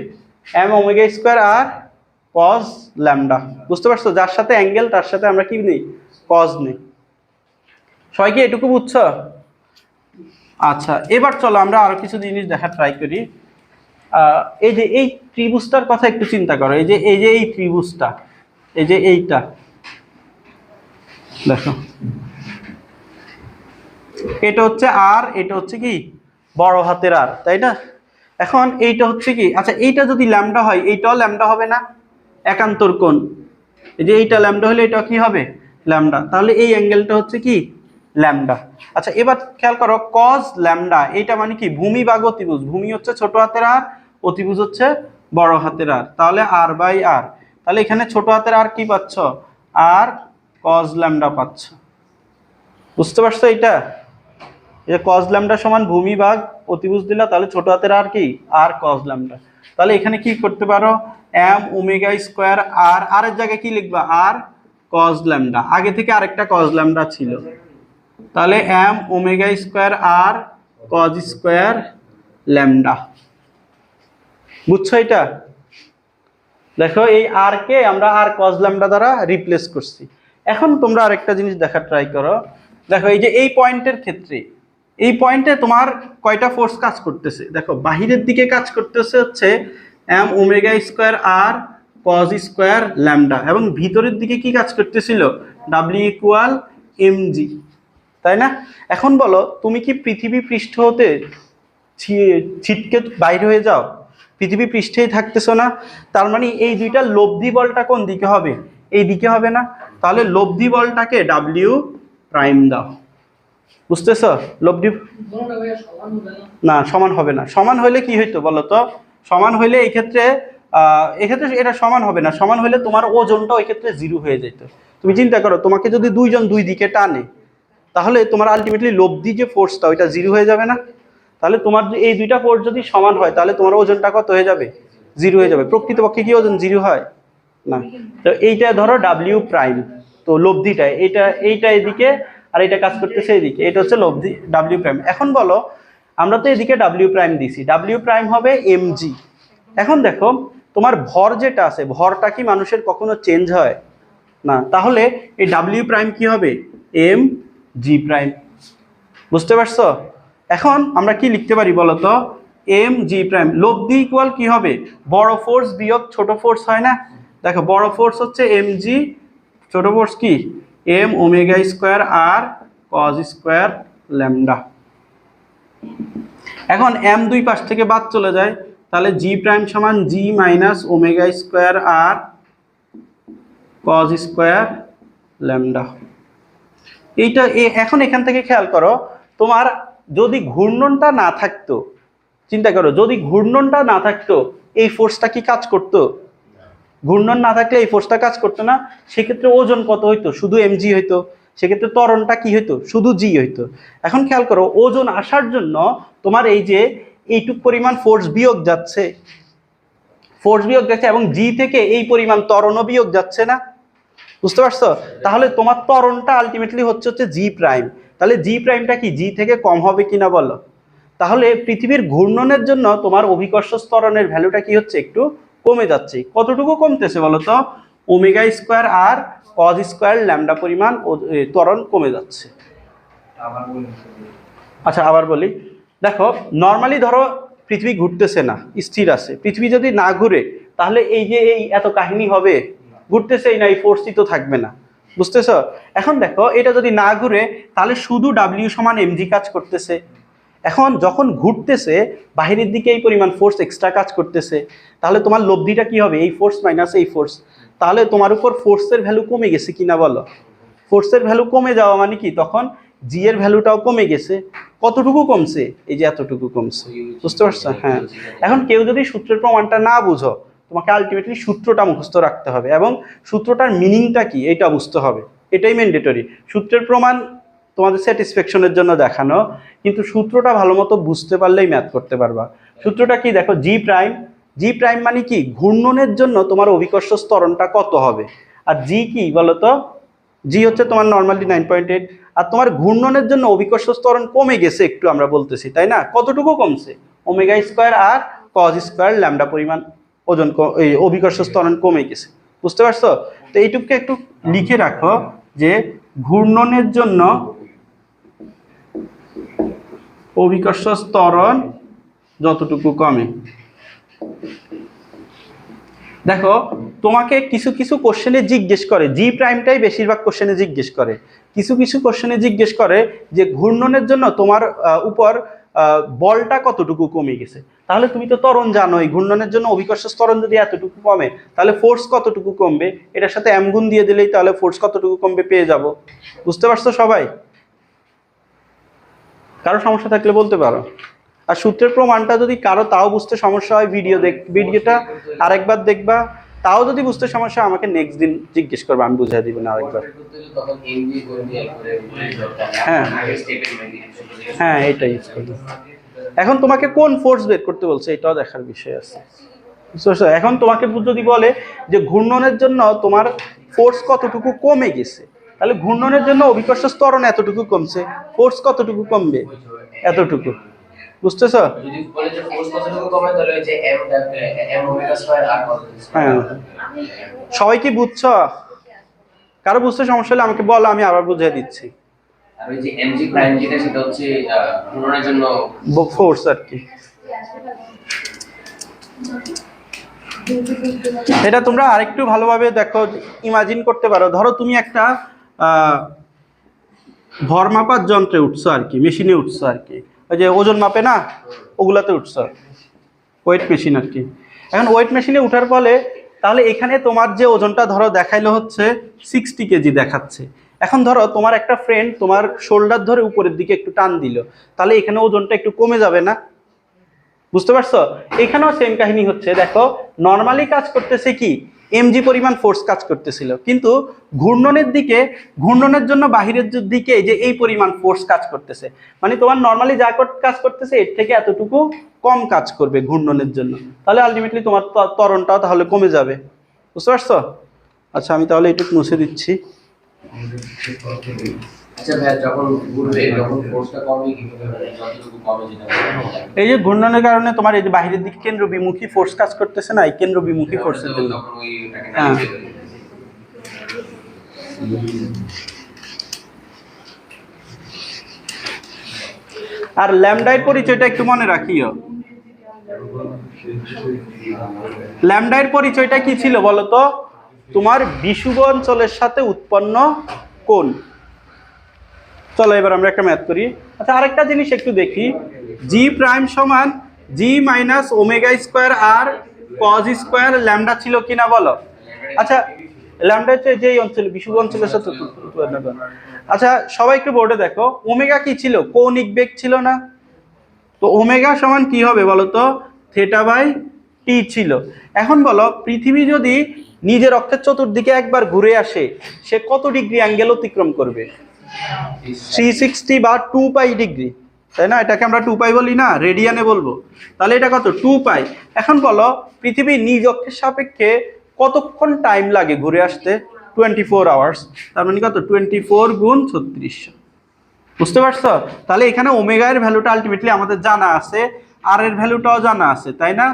M omega square R cause lambda. বুঝতে পারছো? যার সাথে অ্যাঙ্গেল, তার সাথে আমরা কি নেই? কজ নেই। সবাই কি এটুকু বুঝছো? আচ্ছা এবার চলো আমরা আরো কিছু জিনিস দেখার ট্রাই করি। এই যে এই ত্রিভুজটার কথা একটু চিন্তা করো। এই যে এই ত্রিভুজটা, এই যে এইটা, দেখো এটা হচ্ছে আর, এটা হচ্ছে কি বড় হাতের আর, তাই না? এখন এইটা হচ্ছে কি, আচ্ছা এইটা যদি ল্যামডা হয় এইটাও ল্যামডা হবে না? একান্তর কোণ, এই যে এইটা ল্যামডা হলে এটা কি হবে ল্যামডা, তাহলে এই অ্যাঙ্গেলটা হচ্ছে কি ল্যামডা। আচ্ছা এবার খেয়াল করো কজ ল্যামডা, এইটা মানে কি ভূমি বা অতিভুজ, ভূমি হচ্ছে ছোট হাতের আর, অতিভুজ হচ্ছে বড় হাতের আর, তাহলে আর বাই আর, তাহলে এখানে ছোট হাতের আর কি পাচ্ছ, আর কজ ল্যামডা পাচ্ছ। বুঝতে পারছো এইটা? এই যে কজ ল্যামডা সমান ভূমি ভাগ অতিভুজ দিলা, তাহলে ছোট হাতের আর কি আর কজ ল্যামডা। তাহলে এখানে কি করতে পারো, এম ওমেগা স্কোয়ার আর, আর এর জায়গায় কি লিখবা আর কজ ল্যামডা, আগে থেকে আরেকটা কজ ল্যামডা ছিল, তাহলে M omega square R cos square lambda. বুঝছো এটা? দেখো এই আর কে আমরা আর কজ ল্যামডা দ্বারা রিপ্লেস করছি। এখন তোমরা আরেকটা জিনিস দেখার ট্রাই করো, দেখো এই যে এই পয়েন্টের ক্ষেত্রে, এই পয়েন্টে তোমার কয়টা ফোর্স কাজ করতেছে, দেখো বাহিরের দিকে কাজ করতেছে হচ্ছে M omega square R cos square lambda, এবং ভিতরের দিকে কি কাজ করতেছিল ডাব্লিউ ইকুয়াল এম জি, তাই না? এখন বলো তুমি কি পৃথিবী পৃষ্ঠ হতে ছিটকে বাইরে হয়ে যাও, পৃথিবী পৃষ্ঠেই থাকতেছো না? তার মানে এই দুইটা লব্ধি বলটা কোন দিকে হবে, এই দিকে হবে না? তাহলে লব্ধি বলটাকে ডাব্লিউ প্রাইম দাও। বুঝতেছ? লব্ধি না সমান হবে না, সমান হইলে কি হইতো বলো তো, সমান হইলে এই ক্ষেত্রে এক্ষেত্রে এটা সমান হবে না, সমান হইলে তোমার ওজনটা ওই ক্ষেত্রে জিরো হয়ে যেত। তুমি চিন্তা করো তোমাকে যদি দুইজন দুই দিকে টানে, তাহলে তোমার আলটিমেটলি লব্ধি যে ফোর্সটা ওইটা জিরো হয়ে যাবে না? তাহলে তোমার যে এই দুইটা ফোর্স যদি সমান হয় তাহলে তোমার ওজনটা কত হয়ে যাবে, জিরো হয়ে যাবে। প্রকৃতপক্ষে কি ওজন জিরো হয় না? তো এইটা ধরো ডাব্লিউ প্রাইম, তো লব্ধিটা এইটা এইটা এদিকে আর এটা কাজ করতেছে এদিকে, এটা হচ্ছে লব্ধি ডাব্লিউ প্রাইম। এখন বলো আমরা তো এদিকে ডাব্লিউ প্রাইম দিছি, ডাব্লিউ প্রাইম হবে এম জি। এখন দেখো তোমার ভর যেটা আছে, ভরটা কি মানুষের কখনো চেঞ্জ হয় না? তাহলে এই ডাব্লিউ প্রাইম কি হবে এম জি প্রাইম। বুঝতে পারছো? এখন আমরা কি লিখতে পারি বলো তো, এম জি প্রাইম লব্ধি ইকুয়াল কি হবে, বড় ফোর্স বিয়োগ ছোট ফোর্স, হয় না? দেখো বড় ফোর্স হচ্ছে এম জি, ছোট ফোর্স কি M omega square R cos square lambda. এখন এম দুই পাশ থেকে বাদ চলে যায়, তাহলে জি প্রাইম সমান G minus omega square R cos square lambda. এইটা এখন এখান থেকে খেয়াল করো, তোমার যদি ঘূর্ণনটা না থাকতো, চিন্তা করো যদি ঘূর্ণনটা না থাকতো এই ফোর্সটা কি কাজ করতো? ঘূর্ণন না থাকলে এই ফোর্সটা কাজ করতো না, সেক্ষেত্রে ওজন কত হইতো, শুধু এমজি হইতো, সেক্ষেত্রে ত্বরণটা কি হইতো, শুধু জি হইতো। এখন খেয়াল করো ওজন আসার জন্য তোমার এই যে এইটুক পরিমাণ ফোর্স বিয়োগ যাচ্ছে, ফোর্স বিয়োগ যাচ্ছে, এবং জি থেকে এই পরিমাণ ত্বরণও বিয়োগ যাচ্ছে না? বুঝতে পারছো? তাহলে তোমার ত্বরণটা আলটিমেটলি হচ্ছে জি প্রাইম, তাহলে জি প্রাইমটা কি জি থেকে কম হবে কিনা বলো? তাহলে পৃথিবীর ঘূর্ণনের জন্য তোমার অভিকর্ষ ত্বরণের ভ্যালুটা কি হচ্ছে, একটু কমে যাচ্ছে। কতটুকু কমতেছে বলো তো, omega square R cos square lambda পরিমাণ ত্বরণ কমে যাচ্ছে। আচ্ছা আবার বলি, দেখো নর্মালি ধরো পৃথিবী ঘুরতেছে না, স্থির আছে, পৃথিবী যদি না ঘুরে তাহলে এই যে এই এত কাহিনী হবে, ঘুরতেছেই না, এই ফোর্সই তো থাকবে না। বুঝতেছ? এখন দেখো এটা যদি না ঘুরে তাহলে শুধু ডাব্লিউ সমান এমজি কাজ করতেছে। এখন যখন ঘুরতেছে বাহিরের দিকে এই পরিমাণ ফোর্স এক্সট্রা কাজ করতেছে, তাহলে তোমার লব্ধিটা কি হবে, এই ফোর্স মাইনাস এই ফোর্স, তাহলে তোমার উপর ফোর্সের ভ্যালু কমে গেছে কিনা বলো? ফোর্সের ভ্যালু কমে যাওয়া মানে কি, তখন জি এর ভ্যালুটাও কমে গেছে। কতটুকু কমছে, এই যে এতটুকু কমছে। বুঝতে পারছো? হ্যাঁ। এখন কেউ যদি সূত্রের প্রমাণটা না বুঝো, তোমাকে আলটিমেটলি সূত্রটা মুখস্থ রাখতে হবে এবং সূত্রটার মিনিংটা কি এটা বুঝতে হবে, এটাই ম্যান্ডেটরি। সূত্রের প্রমাণ তোমাদের স্যাটিসফ্যাকশনের জন্য দেখানো, কিন্তু সূত্রটা ভালো মতো বুঝতে পারলেই ম্যাথ করতে পারবা। সূত্রটা কি দেখো, জি প্রাইম, জি প্রাইম মানে কি ঘূর্ণনের জন্য তোমার অভিকর্ষ ত্বরণটা কত হবে, আর জি কি বলতো, জি হচ্ছে তোমার নর্মালি 9.8, আর তোমার ঘূর্ণনের জন্য অভিকর্ষ ত্বরণ কমে গেছে একটু, আমরা বলতেছি তাই না? কতটুকু কমছে, omega square R cos square lambda পরিমাণ ওজন এই অভিকর্ষ ত্বরণ কমে গেছে। বুঝতে পারছো? তো এইটুকুকে একটু লিখে রাখো যে ঘূর্ণনের জন্য অভিকর্ষ ত্বরণ যতটুকু কমে। দেখো তোমাকে কিছু কিছু কোশ্চেনে জিজ্ঞেস করে, জি প্রাইমটাই বেশিরভাগ কোশ্চেনে জিজ্ঞেস করে, কিছু কিছু কোশ্চেনে জিজ্ঞেস করে যে ঘূর্ণনের জন্য তোমার উপর বলটা কতটুকু কমে গেছে। তাহলে তুমি তো ত্বরণ জানোই, ঘূর্ণনের জন্য অভিকর্ষ ত্বরণ যদি এতটুকু কমে তাহলে ফোর্স কতটুকু কমবে, এটার সাথে এম গুণ দিয়ে দিলেই তাহলে ফোর্স কতটুকু কমবে পেয়ে যাব। বুঝতে পারছো সবাই? কারো সমস্যা থাকলে বলতে পারো। আর সূত্রের প্রমাণটা যদি কারো তাও বুঝতে সমস্যা হয়, ভিডিওটা আরেকবার দেখবা, তাও যদি বুঝতে সমস্যা হয় আমাকে নেক্সট দিন জিজ্ঞেস করবে, আমি বুঝিয়ে দিব না আরেকবার। হ্যাঁ হ্যাঁ এটাই ইউজ করবে। এখন তোমাকে কোন ফোর্স বের করতে বলছে এটাও দেখার বিষয় আছে। বুঝতে পারছো? এখন তোমাকে যদি বলে যে ঘূর্ণনের জন্য তোমার ফোর্স কতটুকু কমে গেছে, তাহলে ঘূর্ণনের জন্য অভিকর্ষ ত্বরণ এতটুকু কমছে, ফোর্স কতটুকু কমবে, এতটুকু। বুঝতেছ? যদি বলে যে ফোর্স কতটুকু কমে তাহলে ওই যে m ওমেগা স্কয়ার আর কত। হ্যাঁ সবাই কি বুঝছো? কারো বুঝতে সমস্যা হলে আমাকে বলো, আমি আবার বুঝিয়ে দিচ্ছি। আর ওই যে mg প্রাইম যেটা সেটা হচ্ছে ঘূর্ণনের জন্য ফোর্স আর কি। এটা তোমরা আরেকটু ভালোভাবে দেখো, ইমাজিন করতে পারো। ধরো তুমি একটা ভর মাপার যন্ত্রে উঠছো আর কি, মেশিনে উঠছো আর কি, ওই যে ওজন মাপে না ওগুলাতে উঠছো, ওয়েট মেশিন আর কি। এখন ওয়েট মেশিনে উঠার ফলে তাহলে এখানে তোমার যে ওজনটা ধরো দেখাইলো হচ্ছে 60 কেজি দেখাচ্ছে। এখন ধরো তোমার একটা ফ্রেন্ড তোমার শোল্ডার ধরে উপরের দিকে একটু টান দিল, তাহলে এখানে ওজনটা একটু কমে যাবে না? বুঝতে পারছো? এখানেও সেম কাহিনী হচ্ছে। দেখো নর্মালি কাজ করতেছে কি এমজি পরিমাণ ফোর্স কাজ করতেছিল, কিন্তু ঘূর্ণনের জন্য বাহিরের দিকে যে এই পরিমাণ ফোর্স কাজ করতেছে, মানে তোমার নর্মালি যা কাজ করতেছে এর থেকে এতটুকু কম কাজ করবে ঘূর্ণনের জন্য, তাহলে আলটিমেটলি তোমার ত্বরণটাও তাহলে কমে যাবে। বুঝতে পারছো? আচ্ছা আমি তাহলে একটু মুছে দিচ্ছি। আচ্ছা ভাই যখন ঘুরবে যখন ফোর্সটা কমে কিভাবে মানে যতটুকু কমে যেটা এই যে ঘূর্ণনের কারণে তোমার এই যে বাহিরের দিকে কেন্দ্র বিমুখী ফোর্স কাজ করতেছে না, এই কেন্দ্র বিমুখী ফোর্সের জন্য। তখন ওইটাকে হ্যাঁ। আর ল্যামডার পরিচয়টা একটু মনে রাখিও। ল্যামডার পরিচয়টা কি ছিল বলতো? তোমার বিষুব অঞ্চলের সাথে উৎপন্ন কোণ। চলো এবার আমরা একটা ম্যাথ করি। আচ্ছা আরেকটা জিনিস একটু দেখি, জি প্রাইম সমান G minus omega square R cos square lambda ছিল কিনা বলো। আচ্ছা ল্যামডা হচ্ছে যে অঞ্চলে বিষুব অঞ্চলের সাথে উৎপন্ন কোণ। আচ্ছা সবাই একটু বোর্ডে দেখো, ওমেগা কি ছিল? কৌণিক বেগ ছিল না? তো ওমেগা সমান কি হবে বলতো? থিটা বাই টি ছিল। এখন বলো পৃথিবী যদি নিজের অক্ষের চতুর্দিকে একবার ঘুরে আসে সে কত ডিগ্রি অ্যাঙ্গেল অতিক্রম করবে? 360 বা 2 পাই ডিগ্রি, তাই না? এটাকে আমরা 2 পাই বলি না, রেডিয়ানে বলবো। তাহলে এটা কত? 2 পাই। এখন বলো পৃথিবী নিজ অক্ষের সাপেক্ষে কতক্ষণ টাইম লাগে ঘুরে আসতে? 24 আওয়ার্স। তার মানে কত? 24 গুণ 3600। বুঝতে পারছো? তাহলে এখানে ওমেগা এর ভ্যালুটা আলটিমেটলি আমাদের জানা আছে, আর এর ভ্যালুটাও জানা আছে, তাই না?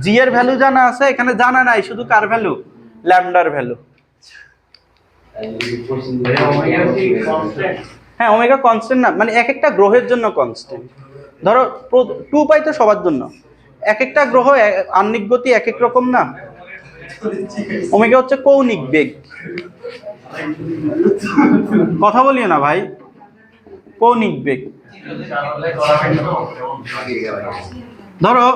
জি এর ভ্যালু জানা আছে, এখানে জানা নাই শুধু কার ভ্যালু? ল্যামডার ভ্যালু। হ্যাঁ ওমেগা কনস্ট্যান্ট না, মানে এক একটা গ্রহের জন্য কনস্ট্যান্ট। ধরো 2 পাই তো সবার জন্য, এক একটা গ্রহ আহ্নিক গতি এক এক রকম না। ওমেগা হচ্ছে কৌণিক বেগ। কথা বলিও না ভাই, কৌণিক বেগ। ধরো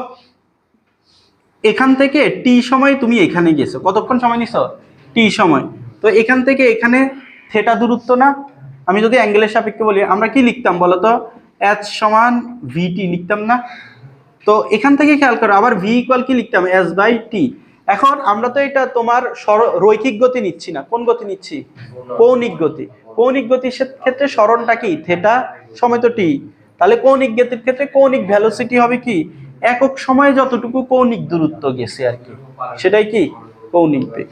এখান থেকে টি সময় তুমি এখানে গেছো, কতক্ষণ সময় নিছো? টি সময়। তো এখান থেকে এখানে থেটা দূরত্ব না? আমি যদি অ্যাঙ্গেলের সাপেক্ষে বলি আমরা কি লিখতাম বলতো? এচ সমান ভিটি লিখতাম না? তো এখান থেকে খেয়াল করো আবার ভি ইকুয়াল কি লিখতাম? S by T. এখন আমরা তো এটা তোমার রৈখিক গতি নিচ্ছি না, কোন গতি নিচ্ছি? কৌণিক গতি। কৌণিক গতির ক্ষেত্রে সরণটা কি? থেটা সময় তো টি। তাহলে কৌণিক গতির ক্ষেত্রে কৌণিক ভেলোসিটি হবে কি? একক সময়ে যতটুকু কৌণিক দূরত্ব গেছে আর কি, সেটাই কি? কৌণিক বেগ।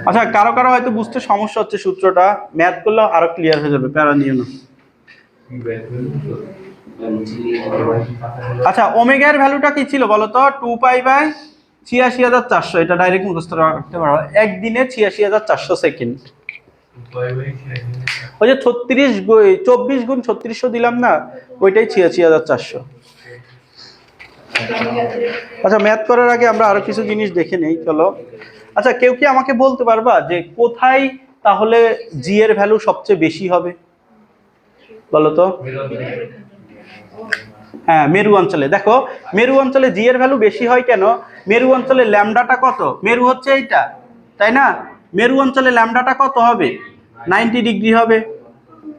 আচ্ছা কারো কারো হয়তো বুঝতে সমস্যা হচ্ছে সূত্রটা, ম্যাথ করলে আরো ক্লিয়ার হয়ে যাবে, প্যারা নিও না। আচ্ছা ওমেগার ভ্যালুটা কি ছিল বলতো? 2 পাই বাই 86400। এটা ডাইরেক্ট মুখস্থ রাখতে পারো, একদিনে 86400 সেকেন্ড। ওই যে 24 গুণ 3600 দিলাম না, ওইটাই 86400। আচ্ছা, ম্যাথ করার আগে আমরা আরো কিছু জিনিস দেখে নেই, চলো। আচ্ছা, কেউ কি আমাকে বলতে পারবা যে কোথায় তাহলে জি এর ভ্যালু সবচেয়ে বেশি হবে? বলো তো। হ্যাঁ, মেরু অঞ্চলে। দেখো, মেরু অঞ্চলে জি এর ভ্যালু বেশি হয় কেন? মেরু অঞ্চলে ল্যামডাটা কত? মেরু হচ্ছে এইটা, তাই না? মেরু অঞ্চলে ল্যামডাটা কত হবে? 90 ডিগ্রি হবে।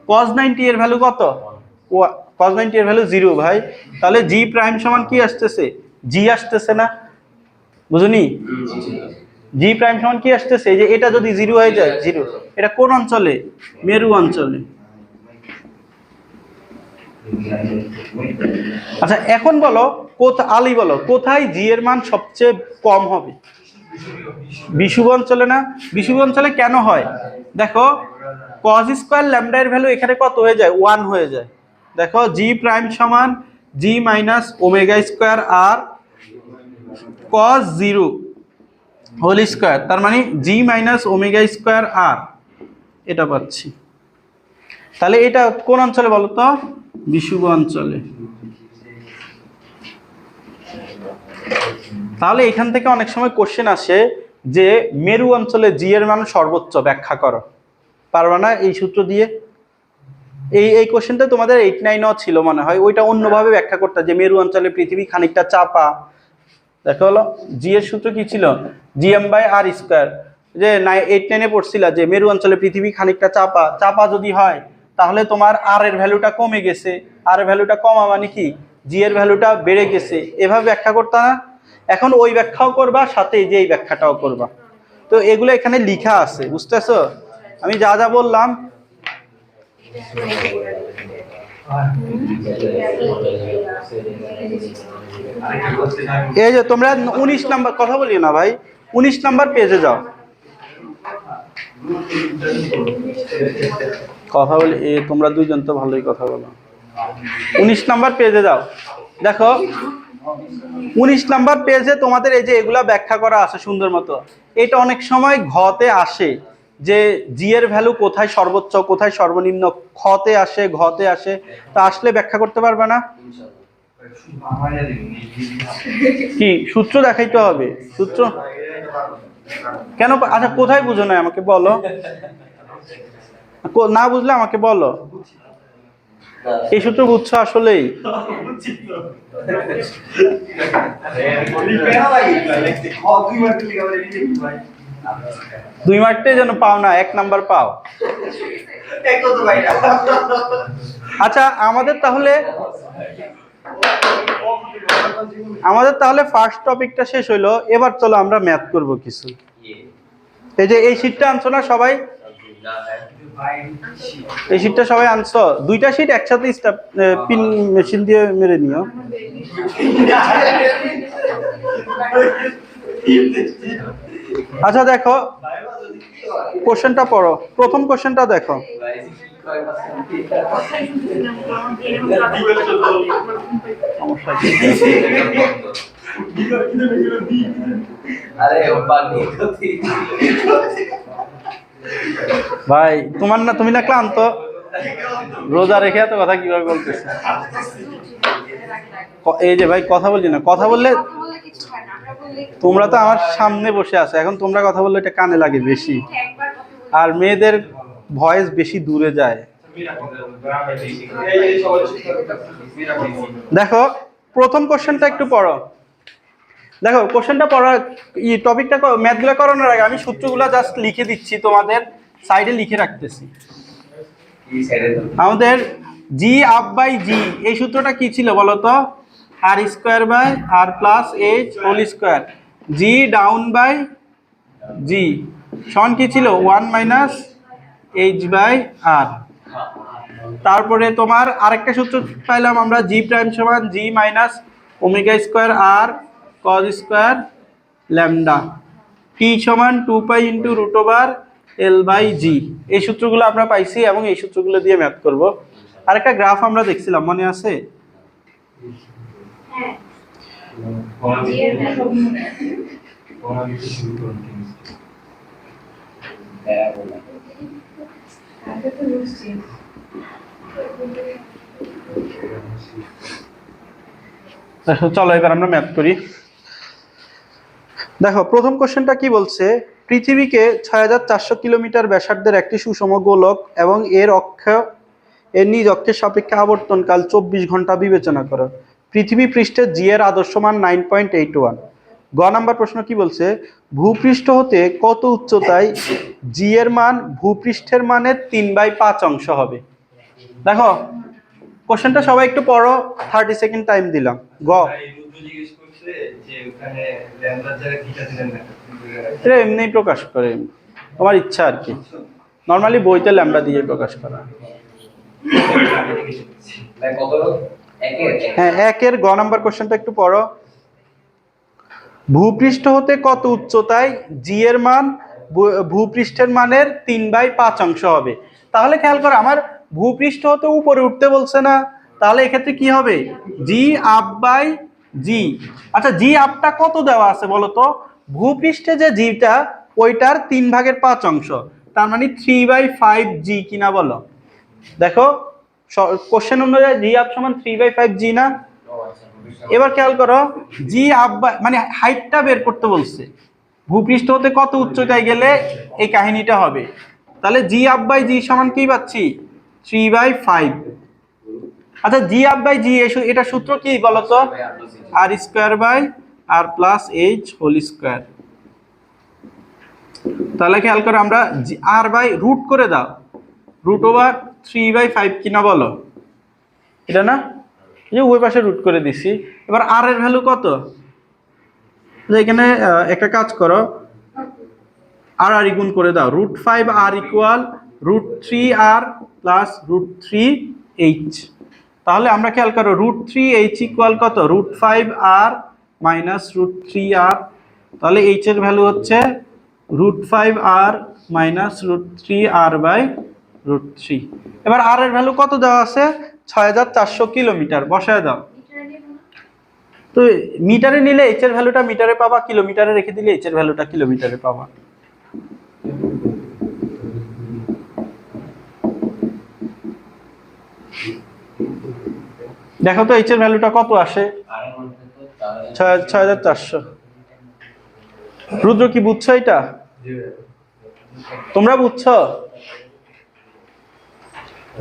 cos 90 এর ভ্যালু কত? cos 90 এর ভ্যালু 0 ভাই। তাহলে জি প্রাইম সমান কি আসতেছে? জি আসতেছে না? বুঝুনি? জি প্রাইম সমান কি আসতেছে? এই যে এটা যদি 0 হয়ে যায়, 0। এটা কোন অঞ্চলে? মেরু অঞ্চলে। আচ্ছা, এখন বলো, আলী বলো, কোথায় জি এর মান সবচেয়ে কম হবে? বিষুব অঞ্চলে না? বিষুব অঞ্চলে কেন হয়? দেখো, cos স্কয়ার ল্যামডা এর ভ্যালু এখানে কত হয়ে যায়? 1 হয়ে যায়। দেখো, জি প্রাইম সমান জি মাইনাস ওমেগা স্কয়ার আর cos 0 হোল স্কয়ার, তার মানে জি মাইনাস ওমেগা স্কয়ার আর, এটা পাচ্ছি। তাহলে এটা কোন অঞ্চলে বলো তো? বিষুব অঞ্চলে। তাহলে এখান থেকে অনেক সময় কোশ্চেন আসে যে মেরু অঞ্চলে জি এর মান সর্বোচ্চ, ব্যাখ্যা করো। পারবা না এই সূত্র দিয়ে? এই কোশ্চেনটা তোমাদের 8-9 ছিল মনে হয়, ওইটা অন্যভাবে ব্যাখ্যা করতে, যে মেরু অঞ্চলে পৃথিবী খানিকটা চাপা। দেখো হলো, জি এর সূত্র কি ছিল? GM by R square. যে 8-9-এ পড়ছিলা যে মেরু অঞ্চলে পৃথিবী খানিকটা চাপা, চাপা যদি হয় তাহলে তোমার আর এর ভ্যালুটা কমে গেছে, আর এর ভ্যালুটা কমা মানে কি? জি এর ভ্যালুটা বেড়ে গেছে, এভাবে ব্যাখ্যা করতে না? এখন ওই ব্যাখ্যাও করবা, সাথে এই যে এই ব্যাখ্যাটাও করবা। তো এগুলো এখানে লেখা আছে, বুঝতেছো? আমি যা যা বললাম। এই যে তোমরা 19 নাম্বার, কথা বলি না ভাই, 19 নাম্বার পেজে যাও। কথা বলি, তোমরা দুইজন তো ভালোই কথা বলো। 19 নাম্বার পেজে যাও। দেখো, 19 নাম্বার পেজে তোমাদের এই যে এগুলা ব্যাখ্যা করা আছে সুন্দর মতো। এটা অনেক সময় ঘতে আসে যে জি এর ভ্যালু কোথায় সর্বোচ্চ, কোথায় সর্বনিম্ন, খতে আসে, ঘতে আসে। তা আসলে ব্যাখ্যা করতে পারবে না? কি সূত্র দেখাইতে হবে? সূত্র কেন? আচ্ছা, কোথায় বুঝো না আমাকে বলো, না বুঝলে আমাকে বলো। এই সূত্র বুঝছো আসলেই? দুই মার্কটাই যেন পাও না, 1 নাম্বার পাও। আচ্ছা, আমাদের তাহলে ফার্স্ট টপিকটা শেষ হইলো। এবার চলো আমরা ম্যাথ করব কিছু। এই যে এই শীটটা আনছো না সবাই? এই শীটটা সবাই আনছো? দুইটা শীট একসাথে পিন মেশিন দিয়ে মেরে নিও। আচ্ছা, দেখো কোশ্চেনটা পড়ো, প্রথম কোশ্চেনটা দেখো। ভাই তুমি না ক্লান্ত? রোজা রেখে এত কথা কিভাবে বলতেছে? এই যে ভাই, কথা বলছি না, কথা বললে তোমরা তো আমার সামনে বসে আছো, এখন তোমরা কথা বললে এটা কানে লাগে বেশি, আর মেয়েদের ভয়েস বেশি দূরে যায়। দেখো, প্রথম কোশ্চেনটা একটু পড়ো। দেখো, কোশ্চেনটা পড়ার টপিকটা, ম্যাথগুলো করানোর আগে আমি সূত্রগুলো জাস্ট লিখে দিচ্ছি, তোমাদের সাইডে লিখে রাখতেছি। আমাদের জি আপ বাই জি, এই সূত্রটা কি ছিল বলো তো? R square by R plus H whole square. G down by G সমান কি ছিল? 1 মাইনাস এইচ বাই আর। তারপরে তোমার আরেকটা সূত্র পাইলাম আমরা, জি প্রাইম সমান G minus omega square R cos square lambda. T সমান 2 pi into root over L by G. এই সূত্রগুলো আমরা পাইছি এবং এই সূত্রগুলো দিয়ে ম্যাথ করব। আরেকটা গ্রাফ আমরা দেখছিলাম, মনে আছে? দেখো চলো এবার আমরা ম্যাথ করি। দেখো প্রথম কোশ্চেনটা কি বলছে, পৃথিবীকে 6400 কিলোমিটার ব্যাসার্ধের একটি সুষম গোলক এবং এর নিজ অক্ষের সাপেক্ষে আবর্তনকাল 24 ঘন্টা বিবেচনা করো। পৃথিবী পৃষ্ঠে জি এর আদর্শ মান 9.81। গ নাম্বার প্রশ্ন কি বলছে, ভূপৃষ্ঠ হতে কত উচ্চতায় জি এর মান ভূপৃষ্ঠের মানের 3/5 অংশ হবে। দেখো কোশ্চেনটা সবাই একটু পড়ো, 30 সেকেন্ড টাইম দিলাম। গ এটা এমনি প্রকাশ করে, তোমার ইচ্ছা আর কি, নর্মালি বইতে ল্যামডা দিয়ে প্রকাশ করা। কত একের হ্যাঁ, একের গ নাম্বার কোশ্চেনটা একটু পড়ো। ভূপৃষ্ঠ হতে কত উচ্চতায় জি এর মান ভূপৃষ্ঠের মানের 3/5 অংশ হবে। তাহলে খেয়াল করো, আমার ভূপৃষ্ঠ হতে উপরে উঠতে বলছে না, তাহলে এক্ষেত্রে কি হবে, জি আপ বাই জি। আচ্ছা জি আপটা কত দেওয়া আছে বলো তো, ভূপৃষ্ঠে যে জিটা ওইটার 3/5 অংশ, তার মানে 3/5 জি কিনা বলো। দেখো কোশ্চেন অনুযায়ী জি আপ সমান 3/5 জি না। এবার খেয়াল করো, জি আপ মানে হাইটটা বের করতে বলছে, ভূপৃষ্ঠ হতে কত উচ্চতায় গেলে এই কাহিনীটা হবে। তাহলে জি আপ বাই জি সমান কি পাচ্ছি, 3/5। আচ্ছা জি আপ বাই জি এটা সূত্র কি বলতো, R square by R plus H whole square. তাহলে খেয়াল করো, আমরা আর বাই রুট করে দাও, রুট ওভার 3/5 কিনা বলো, এটা না, যে ওই পাশে রুট করে দিছি। এবার আর এর ভ্যালু কত, এখানে একটা কাজ করো, আর আর গুণ করে দাও, √5 আর ইকুয়াল √3 আর প্লাস √3h। তাহলে আমরা খেয়াল করো, √3h ইকুয়াল কত, √5 আর মাইনাস √3 আর। তাহলে h এর ভ্যালু হচ্ছে √5 আর মাইনাস √3 আর বাই √3। এবার আর এর ভ্যালু কত দেওয়া আছে, 6400 কিলোমিটার, বসায় দাও। তো মিটারে নিলে এইচ এর ভ্যালুটা মিটারে পাবা, কিলোমিটারে রেখে দিলে এইচ এর ভ্যালুটা কিলোমিটারে পাবা। দেখো তো এইচ এর ভ্যালুটা কত আসে, 6400। রুদ্র কি বুঝছো এটা, তোমরা বুঝছো?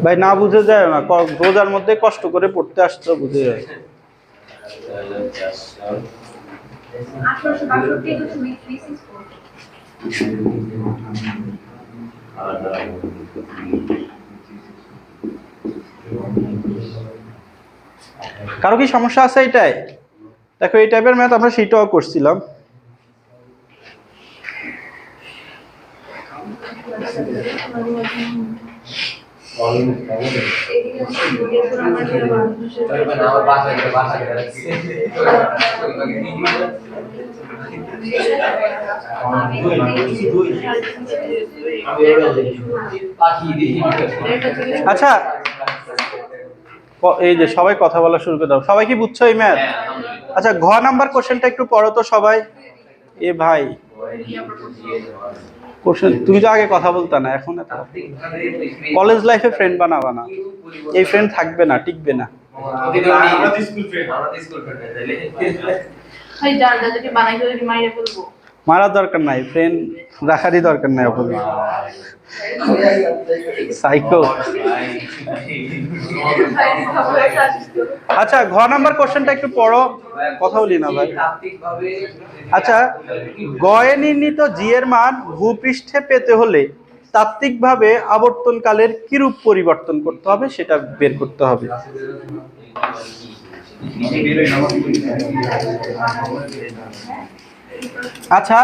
ভাই না বুঝে যায় না, রোজার মধ্যে কষ্ট করে পড়তে আসছো, বুঝে যায়। কারো কি সমস্যা আছে এটাই? দেখো এই টাইপের ম্যাথ আমরা সেটাও করছিলাম। আচ্ছা এই যে সবাই কথা বলা শুরু করে দাও, সবাই কি বুঝছো এই ম্যাথ? আচ্ছা ঘ নাম্বার কোশ্চেনটা একটু পড়ো তো সবাই। এ ভাই কোশ্চেন, তুমি তো আগে কথা বলতা না, এখন এত কলেজ লাইফে ফ্রেন্ড বানাবা না, এই ফ্রেন্ড থাকবে না, টিকবে না। মারার দরকার নাই, ফ্রেন্ড রাখারই দরকার নাই আপনি, সাইকো। আচ্ছা ঘ নাম্বার কোশ্চেনটা একটু পড়ো, কথা বলি না ভাই। আচ্ছা গয়ে নির্ণীত জি এর মান ভূপৃষ্ঠে পেতে হলে তাত্ত্বিকভাবে আবর্তনকালের কিরূপ পরিবর্তন করতে হবে সেটা বের করতে হবে। আচ্ছা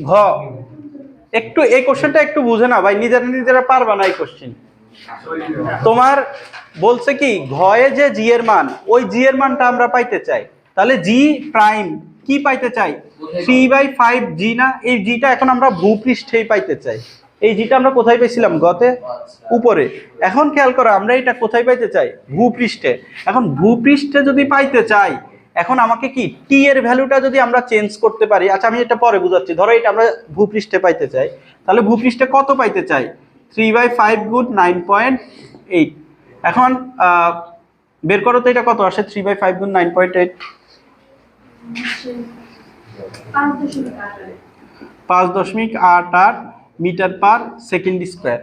ঘ একটু এই কোশ্চেনটা একটু বুঝে না ভাই, নিজেরা পারবা না এই কোশ্চেন। তোমার বলছে কি, ঘয়ে যে জি এর মান, ওই জি এর মানটা আমরা পাইতে চাই। তাহলে জি প্রাইম কি পাইতে চাই, 3/5 জি না, এই জিটা এখন আমরা ভূপৃষ্ঠেই পাইতে চাই। এই জিটা আমরা কোথায় পেয়েছিলাম, গতে উপরে। এখন খেয়াল করো, আমরা এটা কোথায় পাইতে চাই, ভূপৃষ্ঠে। এখন ভূপৃষ্ঠে যদি পাইতে চাই, এখন আমাকে কি টি এর ভ্যালুটা যদি আমরা চেঞ্জ করতে পারি। আচ্ছা আমি এটা পরে বুঝাচ্ছি, ধরো এটা আমরা ভূপৃষ্ঠে পাইতে চাই, তাহলে ভূপৃষ্ঠে কত পাইতে চাই, 3/5 গুণ 9.8। এখন বের করো তো এটা কত আসে, 3/5 গুণ 9.8, 5.88 মিটার পার সেকেন্ড স্কোয়ার।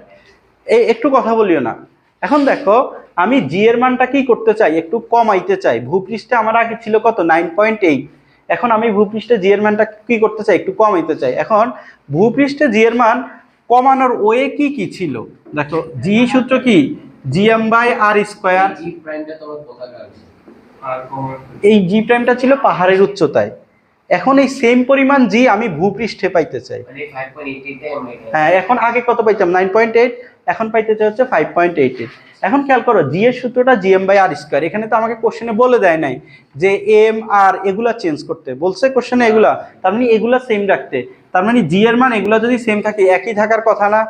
এই একটু কথা বলিও না। এখন দেখো আমি জি এর মানটা কি করতে চাই, একটু কমাইতে চাই। ভূপৃষ্ঠে আমার আগে ছিল কত, 9.8, এখন আমি ভূপৃষ্ঠে জি এর মানটা কি করতে চাই, একটু কমাইতে চাই। এখন ভূপৃষ্ঠে জি এর মান কমানোর ওয়ে কি কি ছিল, দেখো জি সূত্র কি, জিএম বাই আর স্কোয়ার। জি প্রাইমটা তোমার কোথায় আছে? আর কমন এই জি প্রাইমটা ছিল পাহাড়ের উচ্চতায়, এখন এই সেম পরিমাণ জি আমি ভূপৃষ্ঠে পাইতে চাই। মানে 5.88 তে আমরা এখানে হ্যাঁ, এখন আগে কত পাইতাম 9.8, এখন পাইতে চাই হচ্ছে 5.88। এখন খেয়াল করো জি এর সূত্রটা জিএম বাই আর স্কোয়ার, এখানে তো আমাকে কোশ্চেনে বলে দেয় নাই যে এম আর এগুলা চেঞ্জ করতে, বলছে কোশ্চেনে এগুলা, তার মানে এগুলা সেম রাখতে, তার মানে জি এর মান এগুলা যদি সেম থাকে একই থাকার কথা না।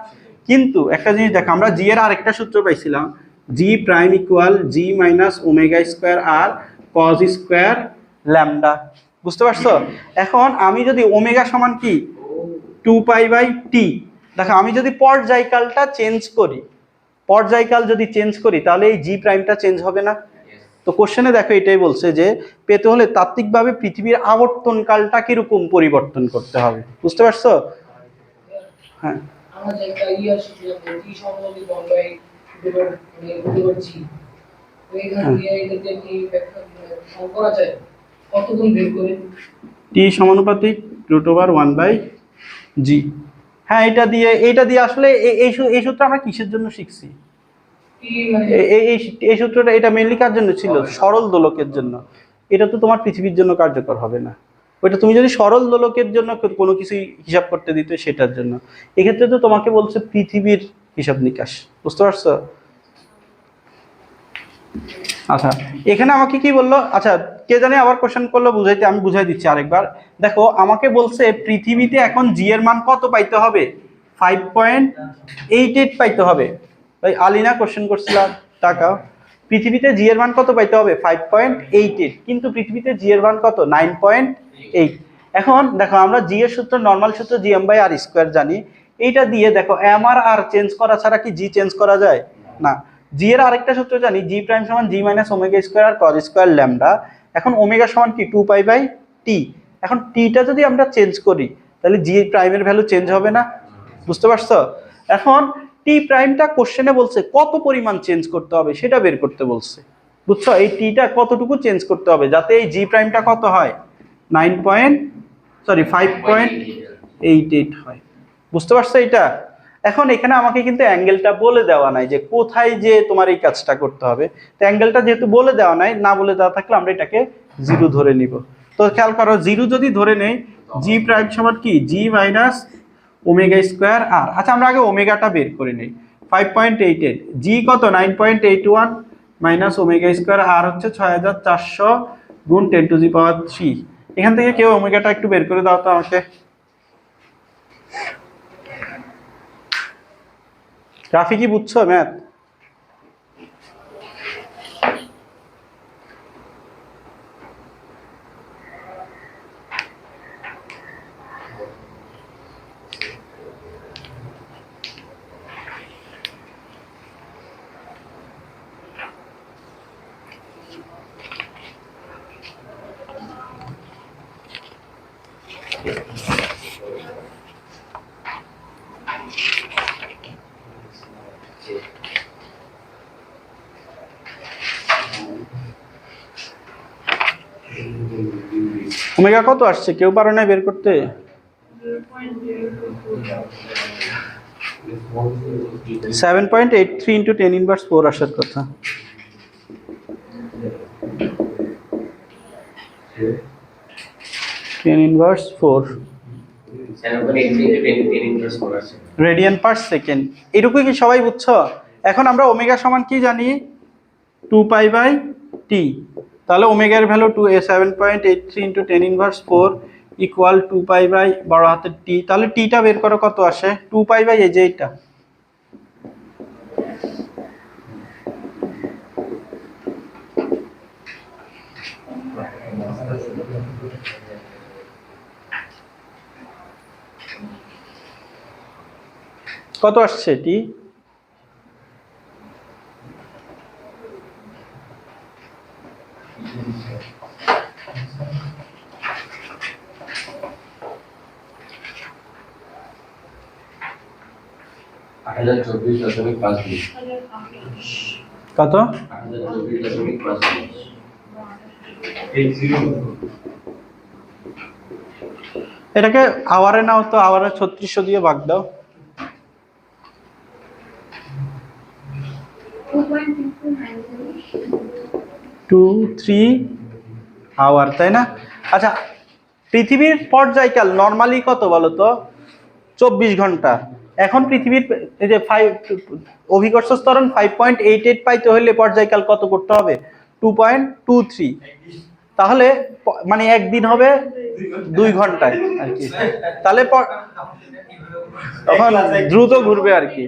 কিন্তু একটা জিনিস দেখো, আমরা জি এর আরেকটা সূত্র পাইছিলাম, G prime equal G minus omega square R cos square lambda, বুঝতে পারছো? এখন আমি যদি ওমেগা সমান কি 2π/t, দেখো আমি যদি পর্যায়কালটা চেঞ্জ করি, পর্যায়কাল যদি চেঞ্জ করি তাহলে এই জি প্রাইমটা চেঞ্জ হবে না। তো কোশ্চেনে দেখো এটাই বলছে যে পেতে হলে তাত্ত্বিকভাবে পৃথিবীর আবর্তনকালটা কিরকম পরিবর্তন করতে হবে, বুঝতে পারছো? হ্যাঁ, আমরা যে একটা ইয়ার শিখলাম যে টি সমানুপাতিক 1/√, মানে √g, তো এখান দিয়ে এটা দিয়ে কি ব্যাখ্যা সম করা যায় কত গুণ বের করে? টি সমানুপাতিক √1/g। হ্যাঁ, এটা দিয়ে আসলে এই সূত্র আমরা কিসের জন্য শিখছি, টি মানে এই সূত্রটা এটা মেইনলি কার জন্য ছিল, সরল দোলকের জন্য। এটা তো তোমার পৃথিবীর জন্য কার্যকর হবে না, ওইটা তুমি যদি সরল দোলকের জন্য কোনো কিছু হিসাব করতে দিত সেটার জন্য। এক্ষেত্রে তো তোমাকে বলছে পৃথিবীর হিসাব নিকাশ, বুঝতে পারছো? আচ্ছা, এখানে আমাকে কি বললো, আচ্ছা কে জানে আবার কোশ্চেন করলো বুঝাইতে, আমি বুঝাই দিচ্ছি আরেকবার। দেখো আমাকে বলছে পৃথিবীতে এখন জি এর মান কত পাইতে হবে, 5.88 পাইতে হবে। ভাই আলিনা কোশ্চেন করছিলাম, তাকাও, পৃথিবীতে জি এর মান কত পাইতে হবে, 5.88, কিন্তু পৃথিবীতে জি এর মান কত, 9.8। এখন দেখো আমরা জি এর সূত্র, নর্মাল সূত্র জিএম বাই আর স্কোয়ার জানি, এইটা দিয়ে দেখো এম আর চেঞ্জ করা ছাড়া কি জি চেঞ্জ করা যায় না। জি এর আরেকটা সূত্র জানি, জি প্রাইম সমান G minus omega square R cos square lambda. এখন ওমেগা সমান কি 2π/t, এখন টিটা যদি আমরা চেঞ্জ করি তাহলে জি প্রাইমের ভ্যালু চেঞ্জ হবে না, বুঝতে পারছো? এখন টি প্রাইমটা কোশ্চেনে বলছে কত পরিমাণ চেঞ্জ করতে হবে সেটা বের করতে বলছে, বুঝছো? এই টিটা কতটুকু চেঞ্জ করতে হবে যাতে এই জি প্রাইমটা কত হয়, 5.88 হয়, বুঝতে পারছো এটা? এখন এখানে আমাকে কিন্তু অ্যাঙ্গেলটা বলে দেওয়া নাই যে কোথায় যে তোমার এই কাজটা করতে হবে, তো অ্যাঙ্গেলটা যেহেতু বলে দেওয়া নাই, না বলে দেওয়া থাকলে আমরা এটাকে জিরো ধরে নিব। তো খেয়াল করো জিরো যদি ধরে নেই, জি প্রাইম সমান কি জি মাইনাস ওমেগা স্কোয়ার আর, আচ্ছা আমরা আগে ওমেগাটা বের করে নিই, 5.88, জি কত 9.81 মাইনাস ওমেগা স্কোয়ার আর হচ্ছে 6400 গুণ 10⁻3। এখান থেকে কেউ ওমেগাটা একটু বের করে দাও তো আমাকে। রাফি কি বুঝছো ম্যাথ? ওমেগা কত আসছে, কেউ পারো না বের করতে? 7.83 ইন্টু 10⁻4 আসার কথা। 10⁻4 রেডিয়ান পার সেকেন্ড, এটুকুই কি সবাই বুঝছো? এখন আমরা ওমেগা সমান কি জানি, 2π/t, তাহলে ওমেগার ভ্যালু 7.83 ইন্টু 10⁻4 ইকুয়াল 2π/t, তাহলে টিটা বের করো কত আসে, 2π এই যে এটা, কত আসছে টি, 1024.52 কত? 1024.52 এটাকে আওয়ারে নাও তো, আওয়ারে 3600 দিয়ে ভাগ দাও। 23 আওয়ার, তাই না? আচ্ছা, পৃথিবীর পর্যায়কাল নরমালি কত বলো তো? 24 ঘন্টা। এখন পৃথিবীর এই যে অভিকর্ষ ত্বরণ 5.88 পাইতে হলে পর্যায়কাল কত করতে হবে? 2.23। তাহলে মানে একদিন হবে 2 ঘন্টায় আর কি। তাহলে তখন দ্রুত ঘুরবে আর কি।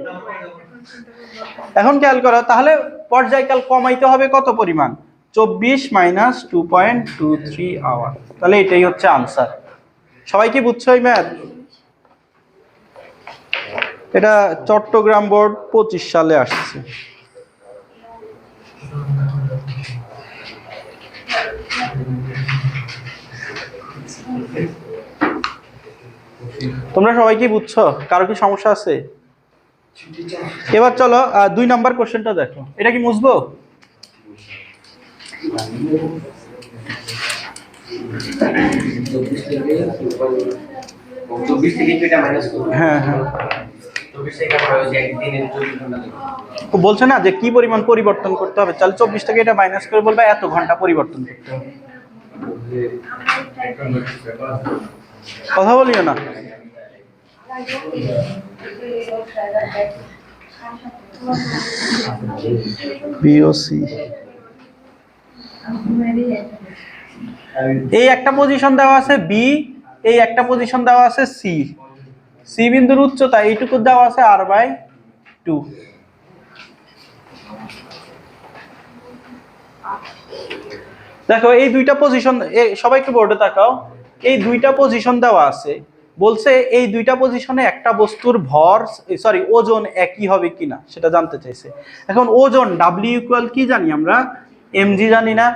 এখন খেয়াল করো, তাহলে পর্যায়কাল কমাইতে হবে কত পরিমাণ? 24 মাইনাস 2.23 আওয়ার। তাহলে এটাই হচ্ছে আনসার। সবাই কি বুঝছো এই ম্যাথ? এটা চট্টগ্রাম বোর্ড 25 সালে আসছে। তোমরা সবাই কি বুঝছো? কারো কি সমস্যা আছে? এবার চলো 2 নাম্বার কোশ্চেনটা দেখো। এটা কি মুছবো? হ্যাঁ হ্যাঁ, বলছে না যে কি পরিমাণ পরিবর্তন করতে হবে, তাহলে 24 থেকে এটা মাইনাস করে বলবে এত ঘন্টা পরিবর্তন করতে হবে। কথা বলিও না। বিওসি এই একটা পজিশন দেওয়া আছে বি, এই একটা পজিশন দেওয়া আছে সি। সি বিন্দুর উচ্চতা এইটুকু দেওয়া আছে r/2। দেখো এই দুইটা পজিশন, সবাই একটু বোর্ডে তাকাও। এই দুইটা পজিশন দেওয়া আছে, বলছে এই দুইটা পজিশনে একটা বস্তুর ভর সরি ওজন একই হবে কিনা সেটা জানতে চাইছে। এখন ওজন W ইকুয়াল কি জানি আমরা? mg জানি না।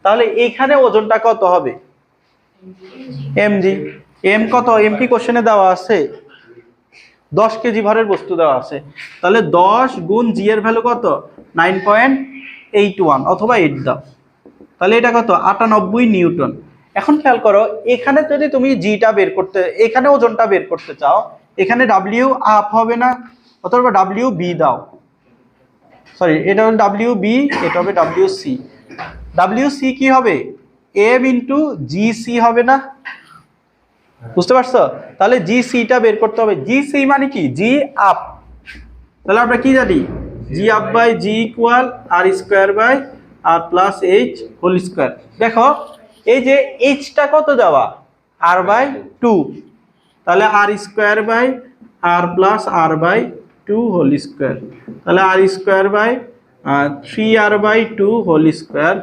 তাহলে এইখানে ওজনটা কত হবে? mg। m কত? m কি কোশ্চেনে দেওয়া আছে? 10 কেজি ভরের বস্তু দেওয়া আছে। তাহলে 10 গুণ g এর ভ্যালু কত? 9.81 অথবা 8 দাও। তাহলে এটা কত? 98 নিউটন। এখন খেয়াল করো, এখানে যদি তুমি জিটা বের করতে, এখানে ওজনটা বের করতে চাও, এখানে ডাব্লিউ আপ হবে না, অথবা ডাব্লিউ বি দাও। সরি, এটা হলো ডাব্লিউ বি, এটা হবে ডাব্লিউ সি। ডাব্লিউ সি কি হবে? এম ইন্টু জি সি হবে না? বুঝতে পারছো? তাহলে জি সিটা বের করতে হবে। জি সি মানে কি? G up. তাহলে আমরা কি জানি? G up by G equal R square by R plus H whole square. দেখো এই যে এইচটা কত দেওয়া? r/2। তাহলে R square by R plus r/2 whole square. তাহলে R square by 3r/2 whole square.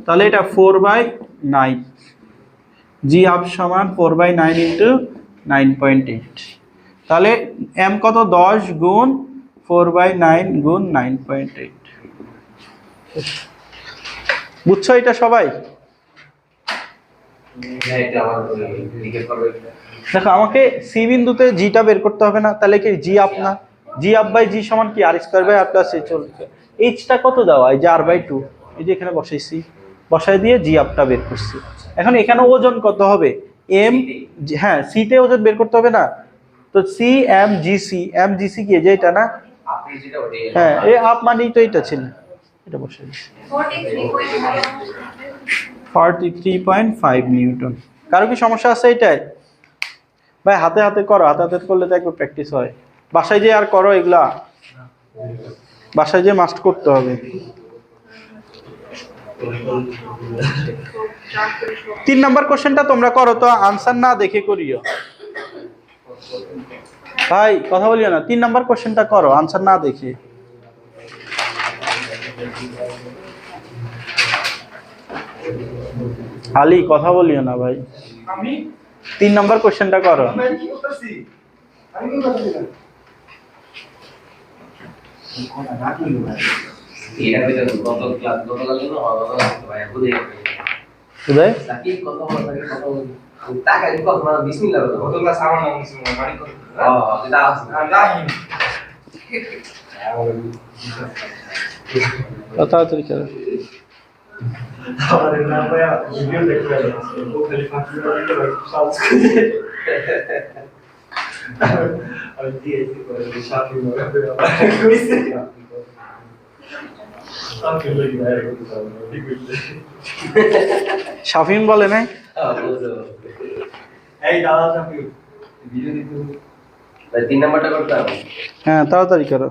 তাহলে এটা 4/9। জি আপ সমান 4/9 ইন্টু 9.8। তাহলে এম কত? 10 গুণ 4/9 গুণ 9.8। বুঝছো এটা সবাই? দেখো আমাকে সি বিন্দুতে জিটা বের করতে হবে না, তাহলে কি জি আপ না? জি আপ বাই জি সমান কি? R square by R plus H whole square. এইচটা কত দেওয়া? এই যে r/2, এই যে এখানে বসাইছি, বসাই দিয়ে জি আপটা বের করছি। এখন এখানে ওজন কত হবে? এম, হ্যাঁ সিতে ওজন বের করতে হবে না? তো C M G C, M G C কি যে এটা না? হ্যাঁ, এই আপ মানেই তো এটা ছিল, এটা বসাই দিচ্ছি 43.5 নিউটন। কারো কি সমস্যা আছে এটাই? ভাই হাতে হাতে করো, হাতে হাতে করলে তো একবার প্র্যাকটিস হয়। বাসায় যে আর করো এগুলা, বাসায় যে মাস্ট করতে হবে। 3 নাম্বার কোশ্চেনটা তোমরা করো তো, আনসার না দেখে করিও ভাই, কথা বলিও না। 3 নাম্বার কোশ্চেনটা করো আনসার না দেখে। আলী কথা বলিও না ভাই। 3 নাম্বার কোশ্চেনটা করো। তাড়াতাড়ি করো। আমাদের নাম ভাইয়া ভিডিও দেখতে গেল ও খালি ফাঁকি করে সার্চ করে আমি দিয়েছি করে সাথে করে কইছে আমি লাগি ভাই ঠিক কইছে শাফিন বলে নাই? এই দাদা সাথে ভিডিও দিতে ভাই 3 নাম্বারটা করতাম হ্যাঁ তাড়াতাড়ি করো।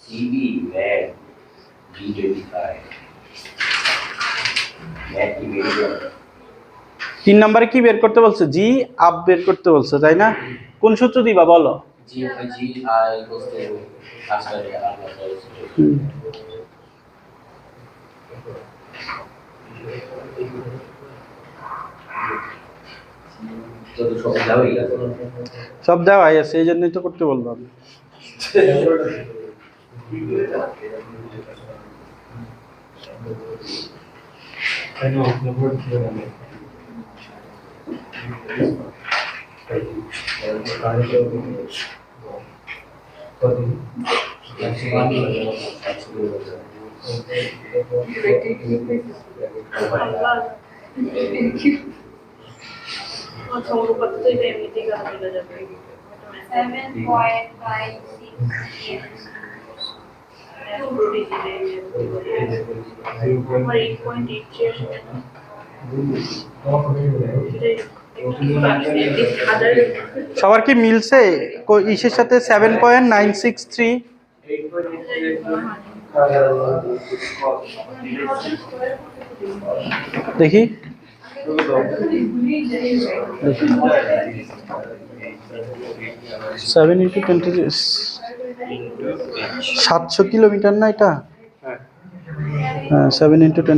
সিবি ম্যাক G25 ম্যাক কি বেরিয়ে 3 নম্বরে কি বের করতে বলছে? জি আপ বের করতে বলছে, তাই না? কোন সূত্র দিবা বলো? জি আই বলতে আসলে আলাদা হুম। যত সব যাবেই গেছে সব দেওয়াই আছে, এই জন্যই তো করতে বললাম। I know the word সবার কি মিলছে ইসের সাথে? 7.963 দেখি। 7 × 20 700 কিলোমিটার না এটা? হ্যাঁ 7 × 10⁵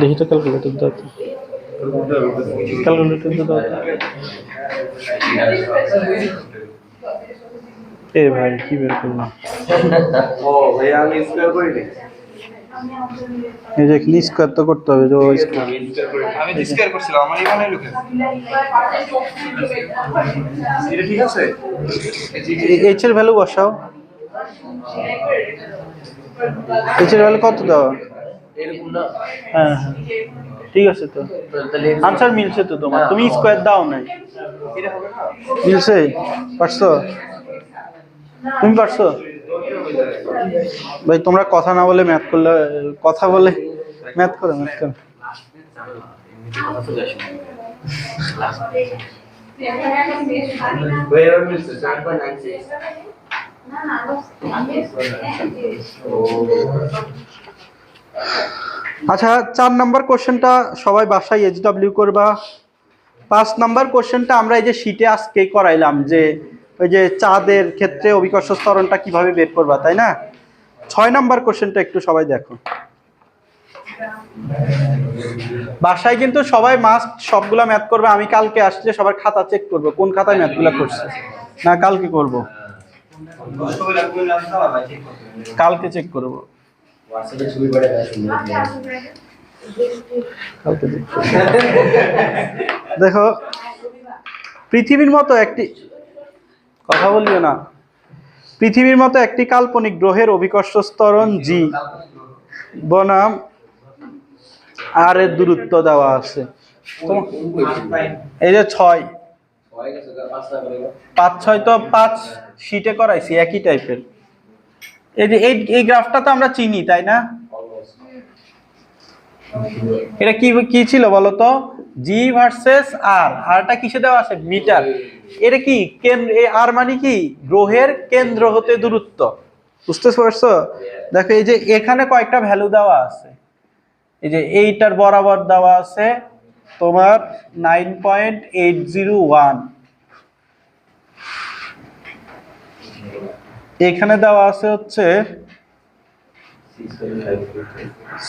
দেখি তো ক্যালকুলেটর দাও তো। ক্যালকুলেটর দাও। এ ভাই কি বের করলাম? ও ভাই আমি স্কয়ার করি নি এই যে স্কয়ার তো করতে হবে, যে স্কয়ার। আমি স্কয়ার করছিলাম আমার এখানে লুকে এটা ঠিক আছে এইচ এর ভ্যালু বসাও। এইচ এর ভ্যালু কত দাও? এরকম না হ্যাঁ হ্যাঁ ঠিক আছে তো। তাহলে আনসার মিলছে তো তোমার, তুমি স্কয়ার দাও নাই। মিলছে? পারছো? তুমি পারছো? ভাই তোমরা কথা না বলে ম্যাথ করলে, কথা বলে ম্যাথ করো, ম্যাথ করো। Where is the 7.96? আচ্ছা 4 নাম্বার কোশ্চেনটা সবাই বাসায় এইচডব্লিউ করবা। 5 নাম্বার কোশ্চেনটা আমরা এই যে শীটে আজকে করাইলাম, যে ওই যে চাঁদের ক্ষেত্রে অভিকর্ষ ত্বরণটা কিভাবে বের করবা, তাই না? 6 নাম্বার কোশ্চেনটা একটু সবাই দেখো। বাসায় কিন্তু সবাই মাস্ট সবগুলা ম্যাথ করবে। আমি কালকে আসলে সবার খাতা চেক করব, কোন খাতায় ম্যাথগুলা করছে। না কালকে করব, কালকে চেক করব, WhatsApp এ ছবি পাঠায় কালকে চেক করব। দেখো পৃথিবীর মতো একটি, কথা বলিও না, পৃথিবীর মতো একটি কাল্পনিক গ্রহের অভিকর্ষ ত্বরণ জি বনাম আর এর দূরত্ব দেওয়া আছে। এই যে 6 5 6 তো 5 শীটে করাইছি একই টাইপের। এই যে এই গ্রাফটা তো আমরা চিনি, তাই না? এটা কি কি ছিল বলো তো? জি ভার্সেস আর। আরটা কিসে দেওয়া আছে? মিটার। এটা কি কেন্দ্র, এই আর মানে কি গ্রহের কেন্দ্র হতে দূরত্ব। বুঝতে পারছো? দেখো এই যে এখানে কয়েকটা ভ্যালু দেওয়া আছে। এই যে এইটার বরাবর দেওয়া আছে তোমার 9.801, এখানে দেওয়া আছে হচ্ছে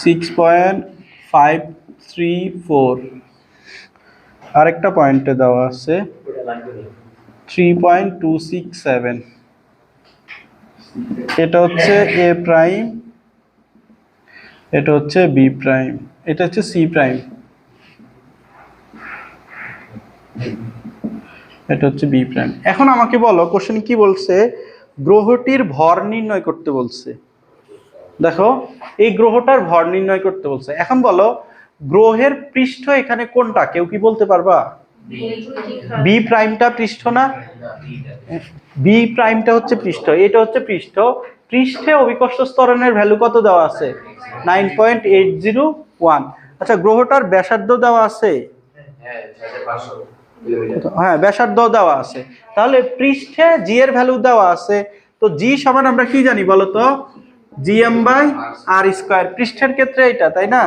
6.534, আরেকটা পয়েন্টে দেওয়া আছে 3.267। এটা হচ্ছে এ প্রাইম, এটা হচ্ছে বি প্রাইম, এটা হচ্ছে সি প্রাইম। এটা হচ্ছে বি প্রাইম। এখন আমাকে বলো কোশ্চেন কি বলছে, গ্রহটির ভর নির্ণয় করতে বলছে। দেখো এই গ্রহটার ভর নির্ণয় করতে বলছে। এখন বলো গ্রহের পৃষ্ঠ এখানে কোনটা, কেউ কি বলতে পারবা? বি প্রাইমটা পৃষ্ঠ না? বি প্রাইমটা হচ্ছে পৃষ্ঠ, এটা হচ্ছে পৃষ্ঠ। পৃষ্ঠে অভিকর্ষ ত্বরণের ভ্যালু কত দেওয়া আছে? 9.801। আচ্ছা গ্রহটার ব্যাসার্ধ দেওয়া আছে? হ্যাঁ 6500 কিলোমিটার। হ্যাঁ ব্যাসার্ধ দেওয়া আছে। তাহলে পৃষ্ঠে জি এর ভ্যালু দেওয়া আছে, তো জি সমান আমরা কি জানি বলো তো? জিএম বাই আর স্কোয়ার, পৃষ্ঠের ক্ষেত্রে এটা, তাই না?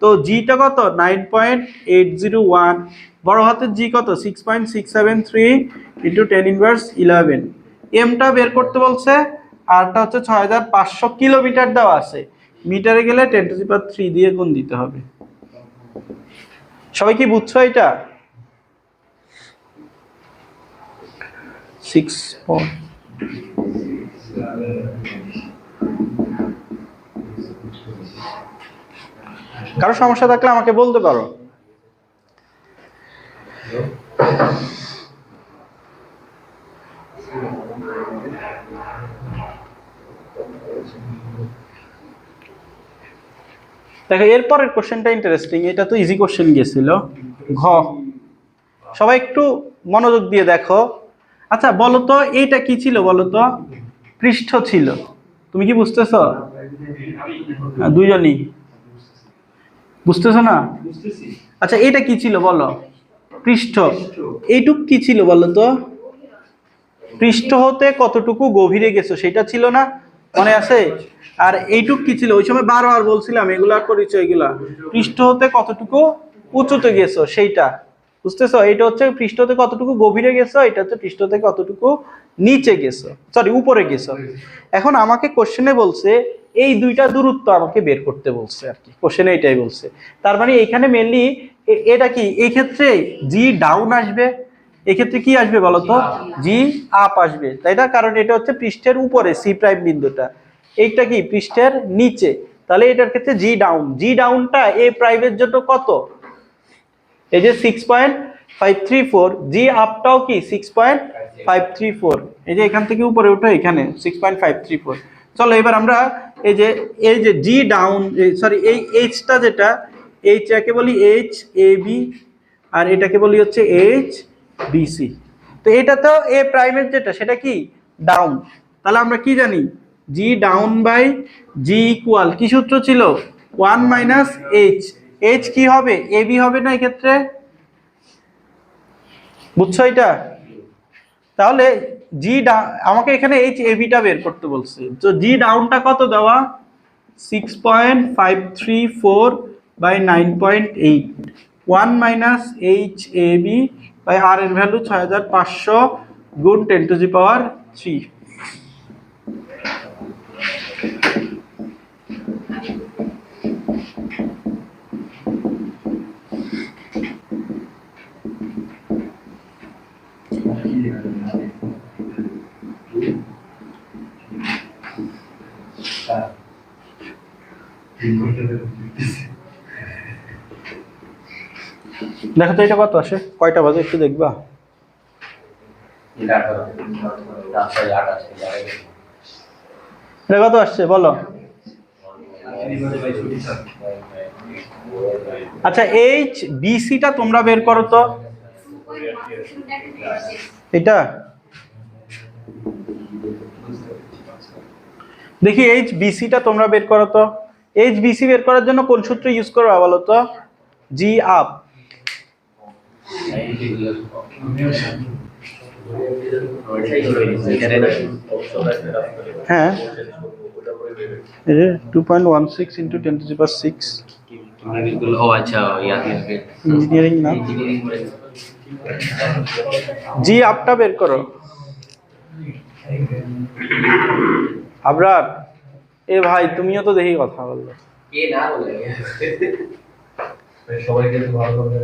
তো জিটা কত? 9.801। বড় হাতের জি কত? 6.673 ইন্টু 10⁻11। এমটা বের করতে বলছে, আরটা হচ্ছে 6500 কিলোমিটার দেওয়া আছে। মিটারে গেলে 10⁻³ দিয়ে গুণ দিতে হবে। সবাই কি বুঝছো এটা? 6 কারো সমস্যা থাকলে আমাকে বলতে পারো। দেখো এরপরের কোশ্চেনটা ইন্টারেস্টিং, এটা তো ইজি কোশ্চেন গিয়েছিল। ঘ, সবাই একটু মনোযোগ দিয়ে দেখো। আচ্ছা বলো তো এইটা কি ছিল বলো তো? পৃষ্ঠ ছিল। তুমি কি বুঝতেছো? দুইজনই বুঝতেছো না? আচ্ছা এটা কি ছিল বলো? পৃষ্ঠ। এইটুক কি ছিল বলো তো? পৃষ্ঠ হতে কতটুকু গভীরে গেছো সেটা ছিল না, মনে আছে? আর এইটুক কি ছিল? ওই সময় বারবার বলছিলাম এগুলা পরিচয়, এগুলা পৃষ্ঠ হতে কতটুকু উঁচুতে গেছো সেইটা, বুঝতেছো? এটা হচ্ছে পৃষ্ঠ হতে কতটুকু গভীরে গেছো, এটা হচ্ছে পৃষ্ঠ থেকে কতটুকু নিচে গেছো, সরি উপরে গেছো। এখন আমাকে কোশ্চেনে বলছে এই দুইটা দূরত্ব আমাকে বের করতে বলছে আর কি, কোশ্চেনে এটাই বলছে। তার মানে এখানে মেনলি এটা কি, এই ক্ষেত্রে জি ডাউন আসবে, এক্ষেত্রে কি আসবে বলতো? জি আপ আসবে, তাই না? কারণ এটা হচ্ছে পৃষ্ঠের উপরে সি প্রাইম বিন্দুটা, এইটা কি পৃষ্ঠের নিচে, তাহলে এটার ক্ষেত্রে জি ডাউন। জি ডাউনটা এ প্রাইমের জন্য কত? এই যে 6.534। জি আপটাও কি 6.534। এই যে এখান থেকে উপরে উঠে এখানে 6.534। চলো এবার আমরা এই যে জি ডাউন, সরি এই এইচটা যেটা, এইচ একে বলি এইচ এ বি, আর এটাকে বলি হচ্ছে এইচ বিসি। তো এটা তো এ প্রাইমের যেটা সেটা কি ডাউন, তাহলে আমরা কি জানি? জি ডাউন বাই জি ইকুয়াল কি সূত্র ছিল? 1 মাইনাস এইচ। এইচ কি হবে? এ বি হবে না এক্ষেত্রে? বুঝছো এটা? তাহলে জি আমাকে এখানে এইচ এ বিটা বের করতে বলছে, তো জি ডাউনটা কত দেওয়া? 6.534 by 9.8, 1 minus H A B by R এর ভ্যালু 6500 গুণ 10⁻3। দেখো তো এটা কত আসে, কয়টা বাজে একটু দেখবা? এটা 28 এটা কত আসছে বলো? আচ্ছা এইচ বিসিটা তোমরা বের করো তো, এটা দেখি এইচ বিসিটা তোমরা বের করো তো। এইচ বিসি বের করার জন্য কোন সূত্র ইউজ করবা বলো তো? জি আপ। হ্যাঁ এই যে 2.16 ইন্টু 10⁻6 ও আচ্ছা ইয়াদ দিবে ইঞ্জিনিয়ারিং না, জি আপটা বের করো। আবরার এ ভাই তুমিও তো দেখি কথা বললো। কে না বলে সবাইকে ভালো করে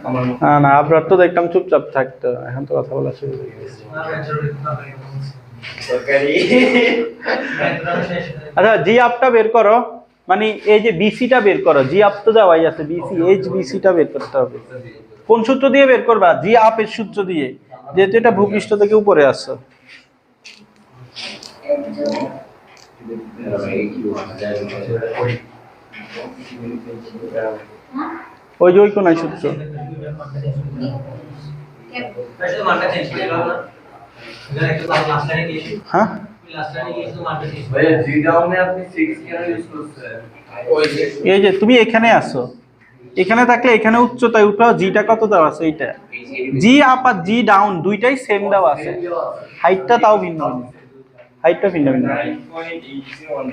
আমার না না আবরার তো দেখতাম চুপচাপ থাকতো, এখন তো কথা বলা শুরু হয়ে গেছে। সরকারি আচ্ছা জি আপটা বের করো, মানে এই যে বিসিটা বের করো। জি আপ তো দেওয়াই আছে, বিসি এইচ বিসিটা বের করতে হবে। কোন সূত্র দিয়ে বের করবা? জি আপের সূত্র দিয়ে, যেহেতু এটা ভূপৃষ্ঠ থেকে উপরে আসছে। ওই যে ওই কোন সূত্র? হ্যাঁ ভাইয়া জি ডাউনে আপনি 6 কেন ইউজ করছেন? ওই যে এই যে তুমি এখানে আসো, এখানে থাকলে এখানে উচ্চতায় উঠাও, জিটা কত দেওয়া আছে এইটা। জি আপ আর জি ডাউন দুইটাই সেম দেওয়া আছে, হাইটটা তাও ভিন্ন ভিন্ন, হাইটটা ভিন্ন ভিন্ন। 9.801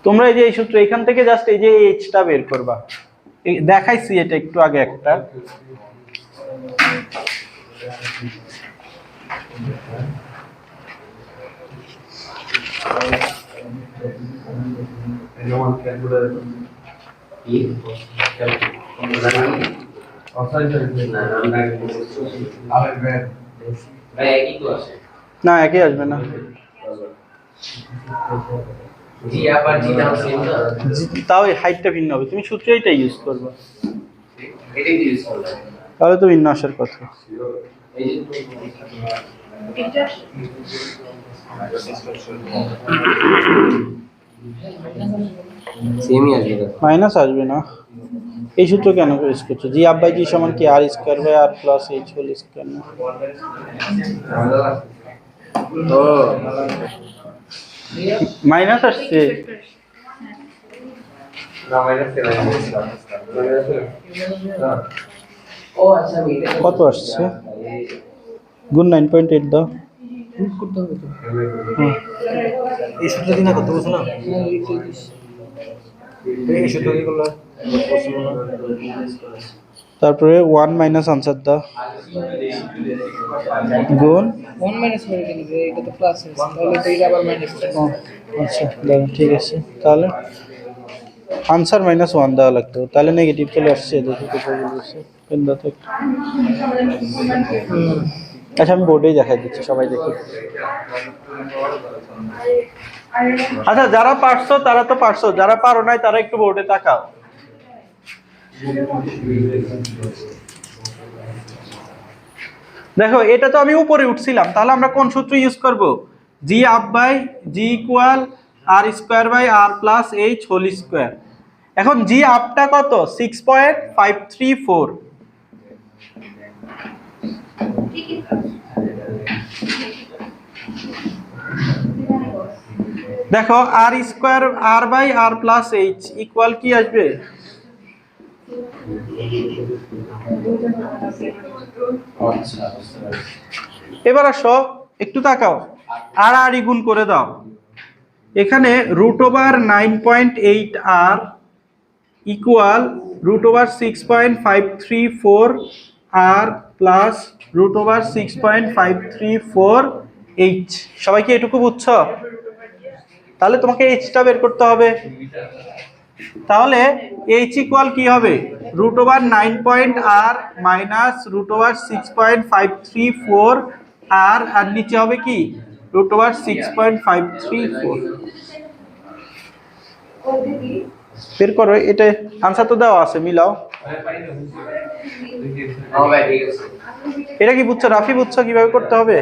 তোমরা এই যে এই সূত্র এখান থেকে জাস্ট এই যে এইচটা বের করবা। দেখাইছি এটা একটু আগে একটা। কি ভাই একই তো আছে। না একই আসবে না, জি আবার জি ডাউন সেম না, তাও এই হাইটটা ভিন্ন হবে। তুমি সূত্র এইটা ইউজ করবা, এটাই ইউজ করলাম। তাহলে তো ভিন্ন আসার কথা। এই যে সেমই আসবে। মাইনাস আসবে না, এই সূত্র কেন ইউজ করছো? জি আপ বাই জি সমান কি R square by R plus H whole square না? ও মাইনাস আসছে, না মাইনাস কেন? ও আচ্ছা আমি এটা কত আসছে? গুণ 9.8 দাও। করতে হবে তো। হুম। এই সূত্র দিন কত বলছো না? হ্যাঁ, লিখে দিস। এই সূত্র কি করলা? তারপরে 1 মাইনাস আনসার দাও, গুণ 1 মাইনাস করে দিলে যে এটা তো প্লাস আছে, তাহলে তো এটা আবার মাইনাস ও, আচ্ছা দাঁড়ান, ঠিক আছে। তাহলে আনসার -1 দেওয়া লাগতো, তাহলে নেগেটিভ চলে আসছে। দেখি কোথায় বলেছে পেন দাও তো একটু। আচ্ছা আমি বোর্ডেই দেখাই দিচ্ছি, সবাই দেখি। আচ্ছা যারা পারছো তারা তো পারছো, যারা পারো নাই তারা একটু বোর্ডে তাকাও। দেখো এটা তো আমি উপরে উঠছিলাম, তাহলে আমরা কোন সূত্র ইউজ করব? G up by G equal R square by R plus H whole square. এখন জি আপটা কত? 6.534। দেখো R square R by R plus H equal কি আসবে? আচ্ছা এবার আসো একটু তাকাও, আর আর গুণ করে দাও। এখানে √9.8 আর ইকুয়াল √6.534 আর প্লাস √6.534 এইচ। সবাই কি এটুকু বুঝছো? তাহলে তোমাকে এইচটা বের করতে হবে। তাহলে এইচ ইকুয়াল কি হবে? √9.r মাইনাস √6.534 আর আর নিচে হবে কি √6.534। বের করো, এটা আনসার তো দেওয়া আছে, মিলাও। ও ভাই ঠিক আছে। এটা কি বুঝছো? রাফি বুঝছো কিভাবে করতে হবে?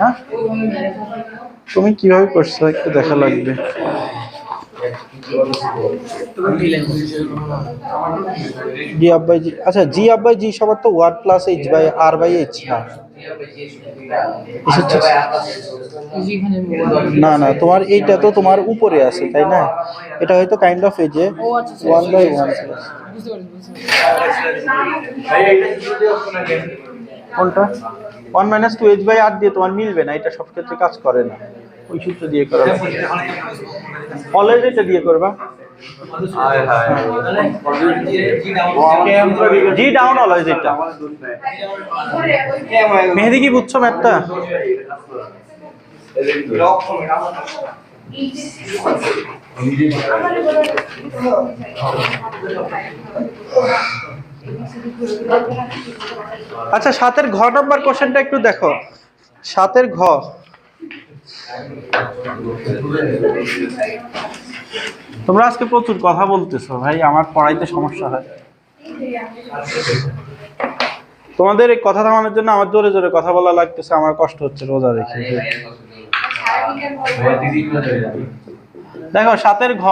হ্যাঁ তুমি কিভাবে করছো একটু দেখা লাগবে। জি আপ বাই জি, আচ্ছা জি আপ বাই জি সবার তো ওয়ার্ড plus H by R by H না। যেখানে না না, তোমার এইটা তো তোমার উপরে আছে তাই না? এটা হয়তো কাইন্ড অফ এই যে ও আচ্ছা 1/1 প্লাস বুঝতে পারছি। ভাই এটা কি যদি অপশন আগে কোনটা 1 মাইনাস 2h বাই r দিয়ে তোমার মিলবে না, এটা সব ক্ষেত্রে কাজ করে না। ওই সূত্র দিয়ে করো, অলওয়েজ এটা দিয়ে করবা। হায় হায় জি ডাউন অলওয়েজ এটা। মেহেদি কি বুঝছো ম্যাথটা? আচ্ছা 7-এর ঘ নাম্বার কোশ্চেনটা একটু দেখো। 7-এর ঘ তোমরা আজকে প্রচুর কথা বলতেছো ভাই, আমার পড়াইতে সমস্যা হয়। তোমাদের এই কথা থামানোর জন্য আমার জোরে জোরে কথা বলা লাগতেছে, আমার কষ্ট হচ্ছে রোজা দেখে। আরে ভাইয়ের কষ্ট দিও ভাইয়া দিদি কোথায় চলে যাবে দেখো 7 ঘ,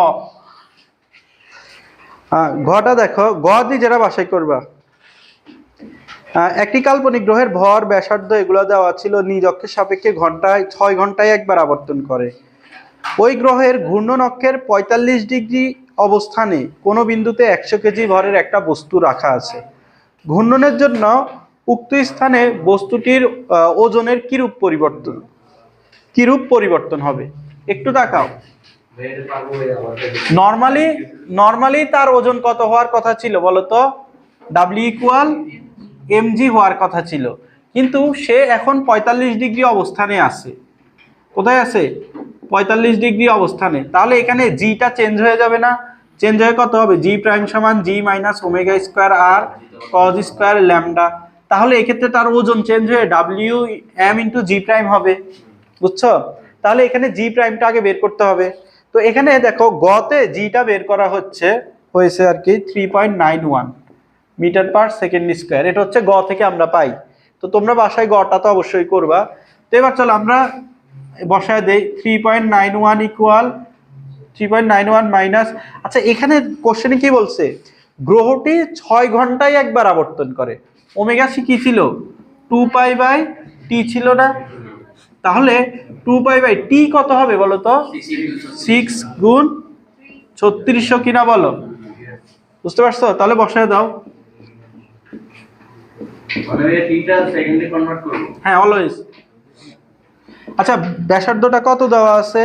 ঘটা দেখো, গ দিয়ে যেটা বাছাই করবা। একটি কাল্পনিক গ্রহের ভর, ব্যাসার্ধ এগুলো দেওয়া ছিল, নিজ অক্ষের সাপেক্ষে ঘন্টায় 6 ঘন্টায় একবার আবর্তন করে। ওই গ্রহের ঘূর্ণন অক্ষের 45 ডিগ্রি অবস্থানে কোনো বিন্দুতে 100 কেজি ভরের একটা বস্তু রাখা আছে। ঘূর্ণনের জন্য উক্ত স্থানে বস্তুটির ওজনের কিরূপ পরিবর্তন হবে একটু তাকাও। ভাইয়া পারবো ভাই আমার নর্মালি তার ওজন কত হওয়ার কথা ছিল বলো তো? W ইকুয়াল mg হওয়ার কথা ছিল, কিন্তু সে এখন 45 ডিগ্রি অবস্থানে আছে। কোথায় আছে? 45 ডিগ্রি অবস্থানে। তাহলে এখানে জিটা চেঞ্জ হয়ে যাবে না? চেঞ্জ হয়ে কত হবে? জি প্রাইম সমান G minus omega square R cos square lambda. তাহলে এক্ষেত্রে তার ওজন চেঞ্জ হয়ে ডাব্লিউ এম ইন্টু জি প্রাইম হবে। বুঝছো? তাহলে এখানে জি প্রাইমটা আগে বের করতে হবে। তো এখানে দেখো গতে জিটা বের করা হয়েছে আর কি 3.91 মিটার পার সেকেন্ড স্কোয়ার। এটা হচ্ছে গ থেকে আমরা পাই। তো তোমরা বাসায় গটা তো অবশ্যই করবা। তো এবার চলো আমরা বসায় দেই 3.91 ইকুয়াল 3.91 মাইনাস, আচ্ছা এখানে কোশ্চেনে কি বলছে? গ্রহটি 6 ঘন্টায় একবার আবর্তন করে। ওমেগা সি কি ছিল? 2π/t ছিল না? তাহলে 2π/t কত হবে বলো তো? 6 গুণ 3600 কিনা বলো? বুঝতে পারছো? তাহলে বসায় দাও। মানে এই টিটা সেকেন্ডে কনভার্ট করব হ্যাঁ অলওয়েজ। আচ্ছা ব্যাসার্ধটা কত দেওয়া আছে?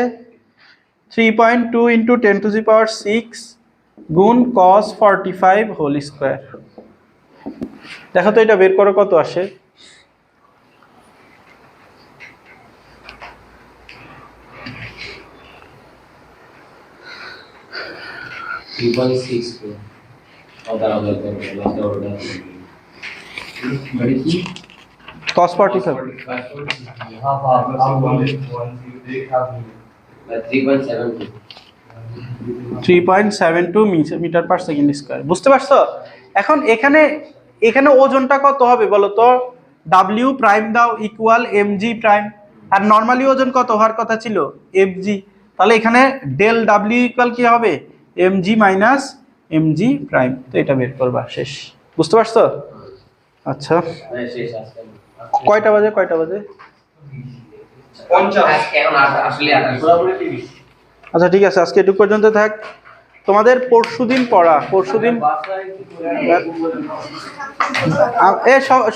3.2 ইন্টু 10⁶ গুণ cos 45 হোল স্কোয়ার। দেখো তো এটা বের করো কত আসে। 3.6 को और दारा कर लास्ट ऑर्डर बड़ी की cos 45 हां आप बोले 3.72 3.72 মিটার পার সেকেন্ড স্কোয়ার। বুঝতে পারছো? এখন এখানে ওজনটা কত হবে বলো তো? ডাব্লিউ প্রাইম দাও ইকুয়াল এমজি প্রাইম, আর নর্মালি ওজন কত হওয়ার কথা ছিল? এফজি। তাহলে এখানে ডেল ডাব্লিউ ইকুয়াল কি হবে? MG minus MG prime. তো এটা বের করবা, শেষ। বুঝতে পারছো? আচ্ছা শেষ আজকে কয়টা বাজে? 50 আজকে এখন আসলে 28 পুরোপুরি 30 আচ্ছা ঠিক আছে, আজকে এটুকু পর্যন্ত থাক। তোমাদের পরশুদিন পড়া, পরশুদিন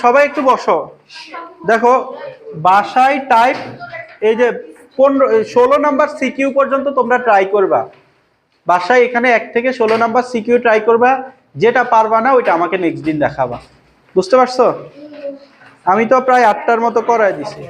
সবাই একটু বসো। দেখো বাসায় টাইপ এই যে 16 নাম্বার সিকিউ পর্যন্ত তোমরা ট্রাই করবা। বাসায় এখানে 1 থেকে 16 নাম্বার সিকিউ ট্রাই করবা। যেটা পারবা না ওইটা আমাকে নেক্সট দিন দেখাবা। বুঝতে পারছো? আমি তো প্রায় 8টার মতো করাই দিছি।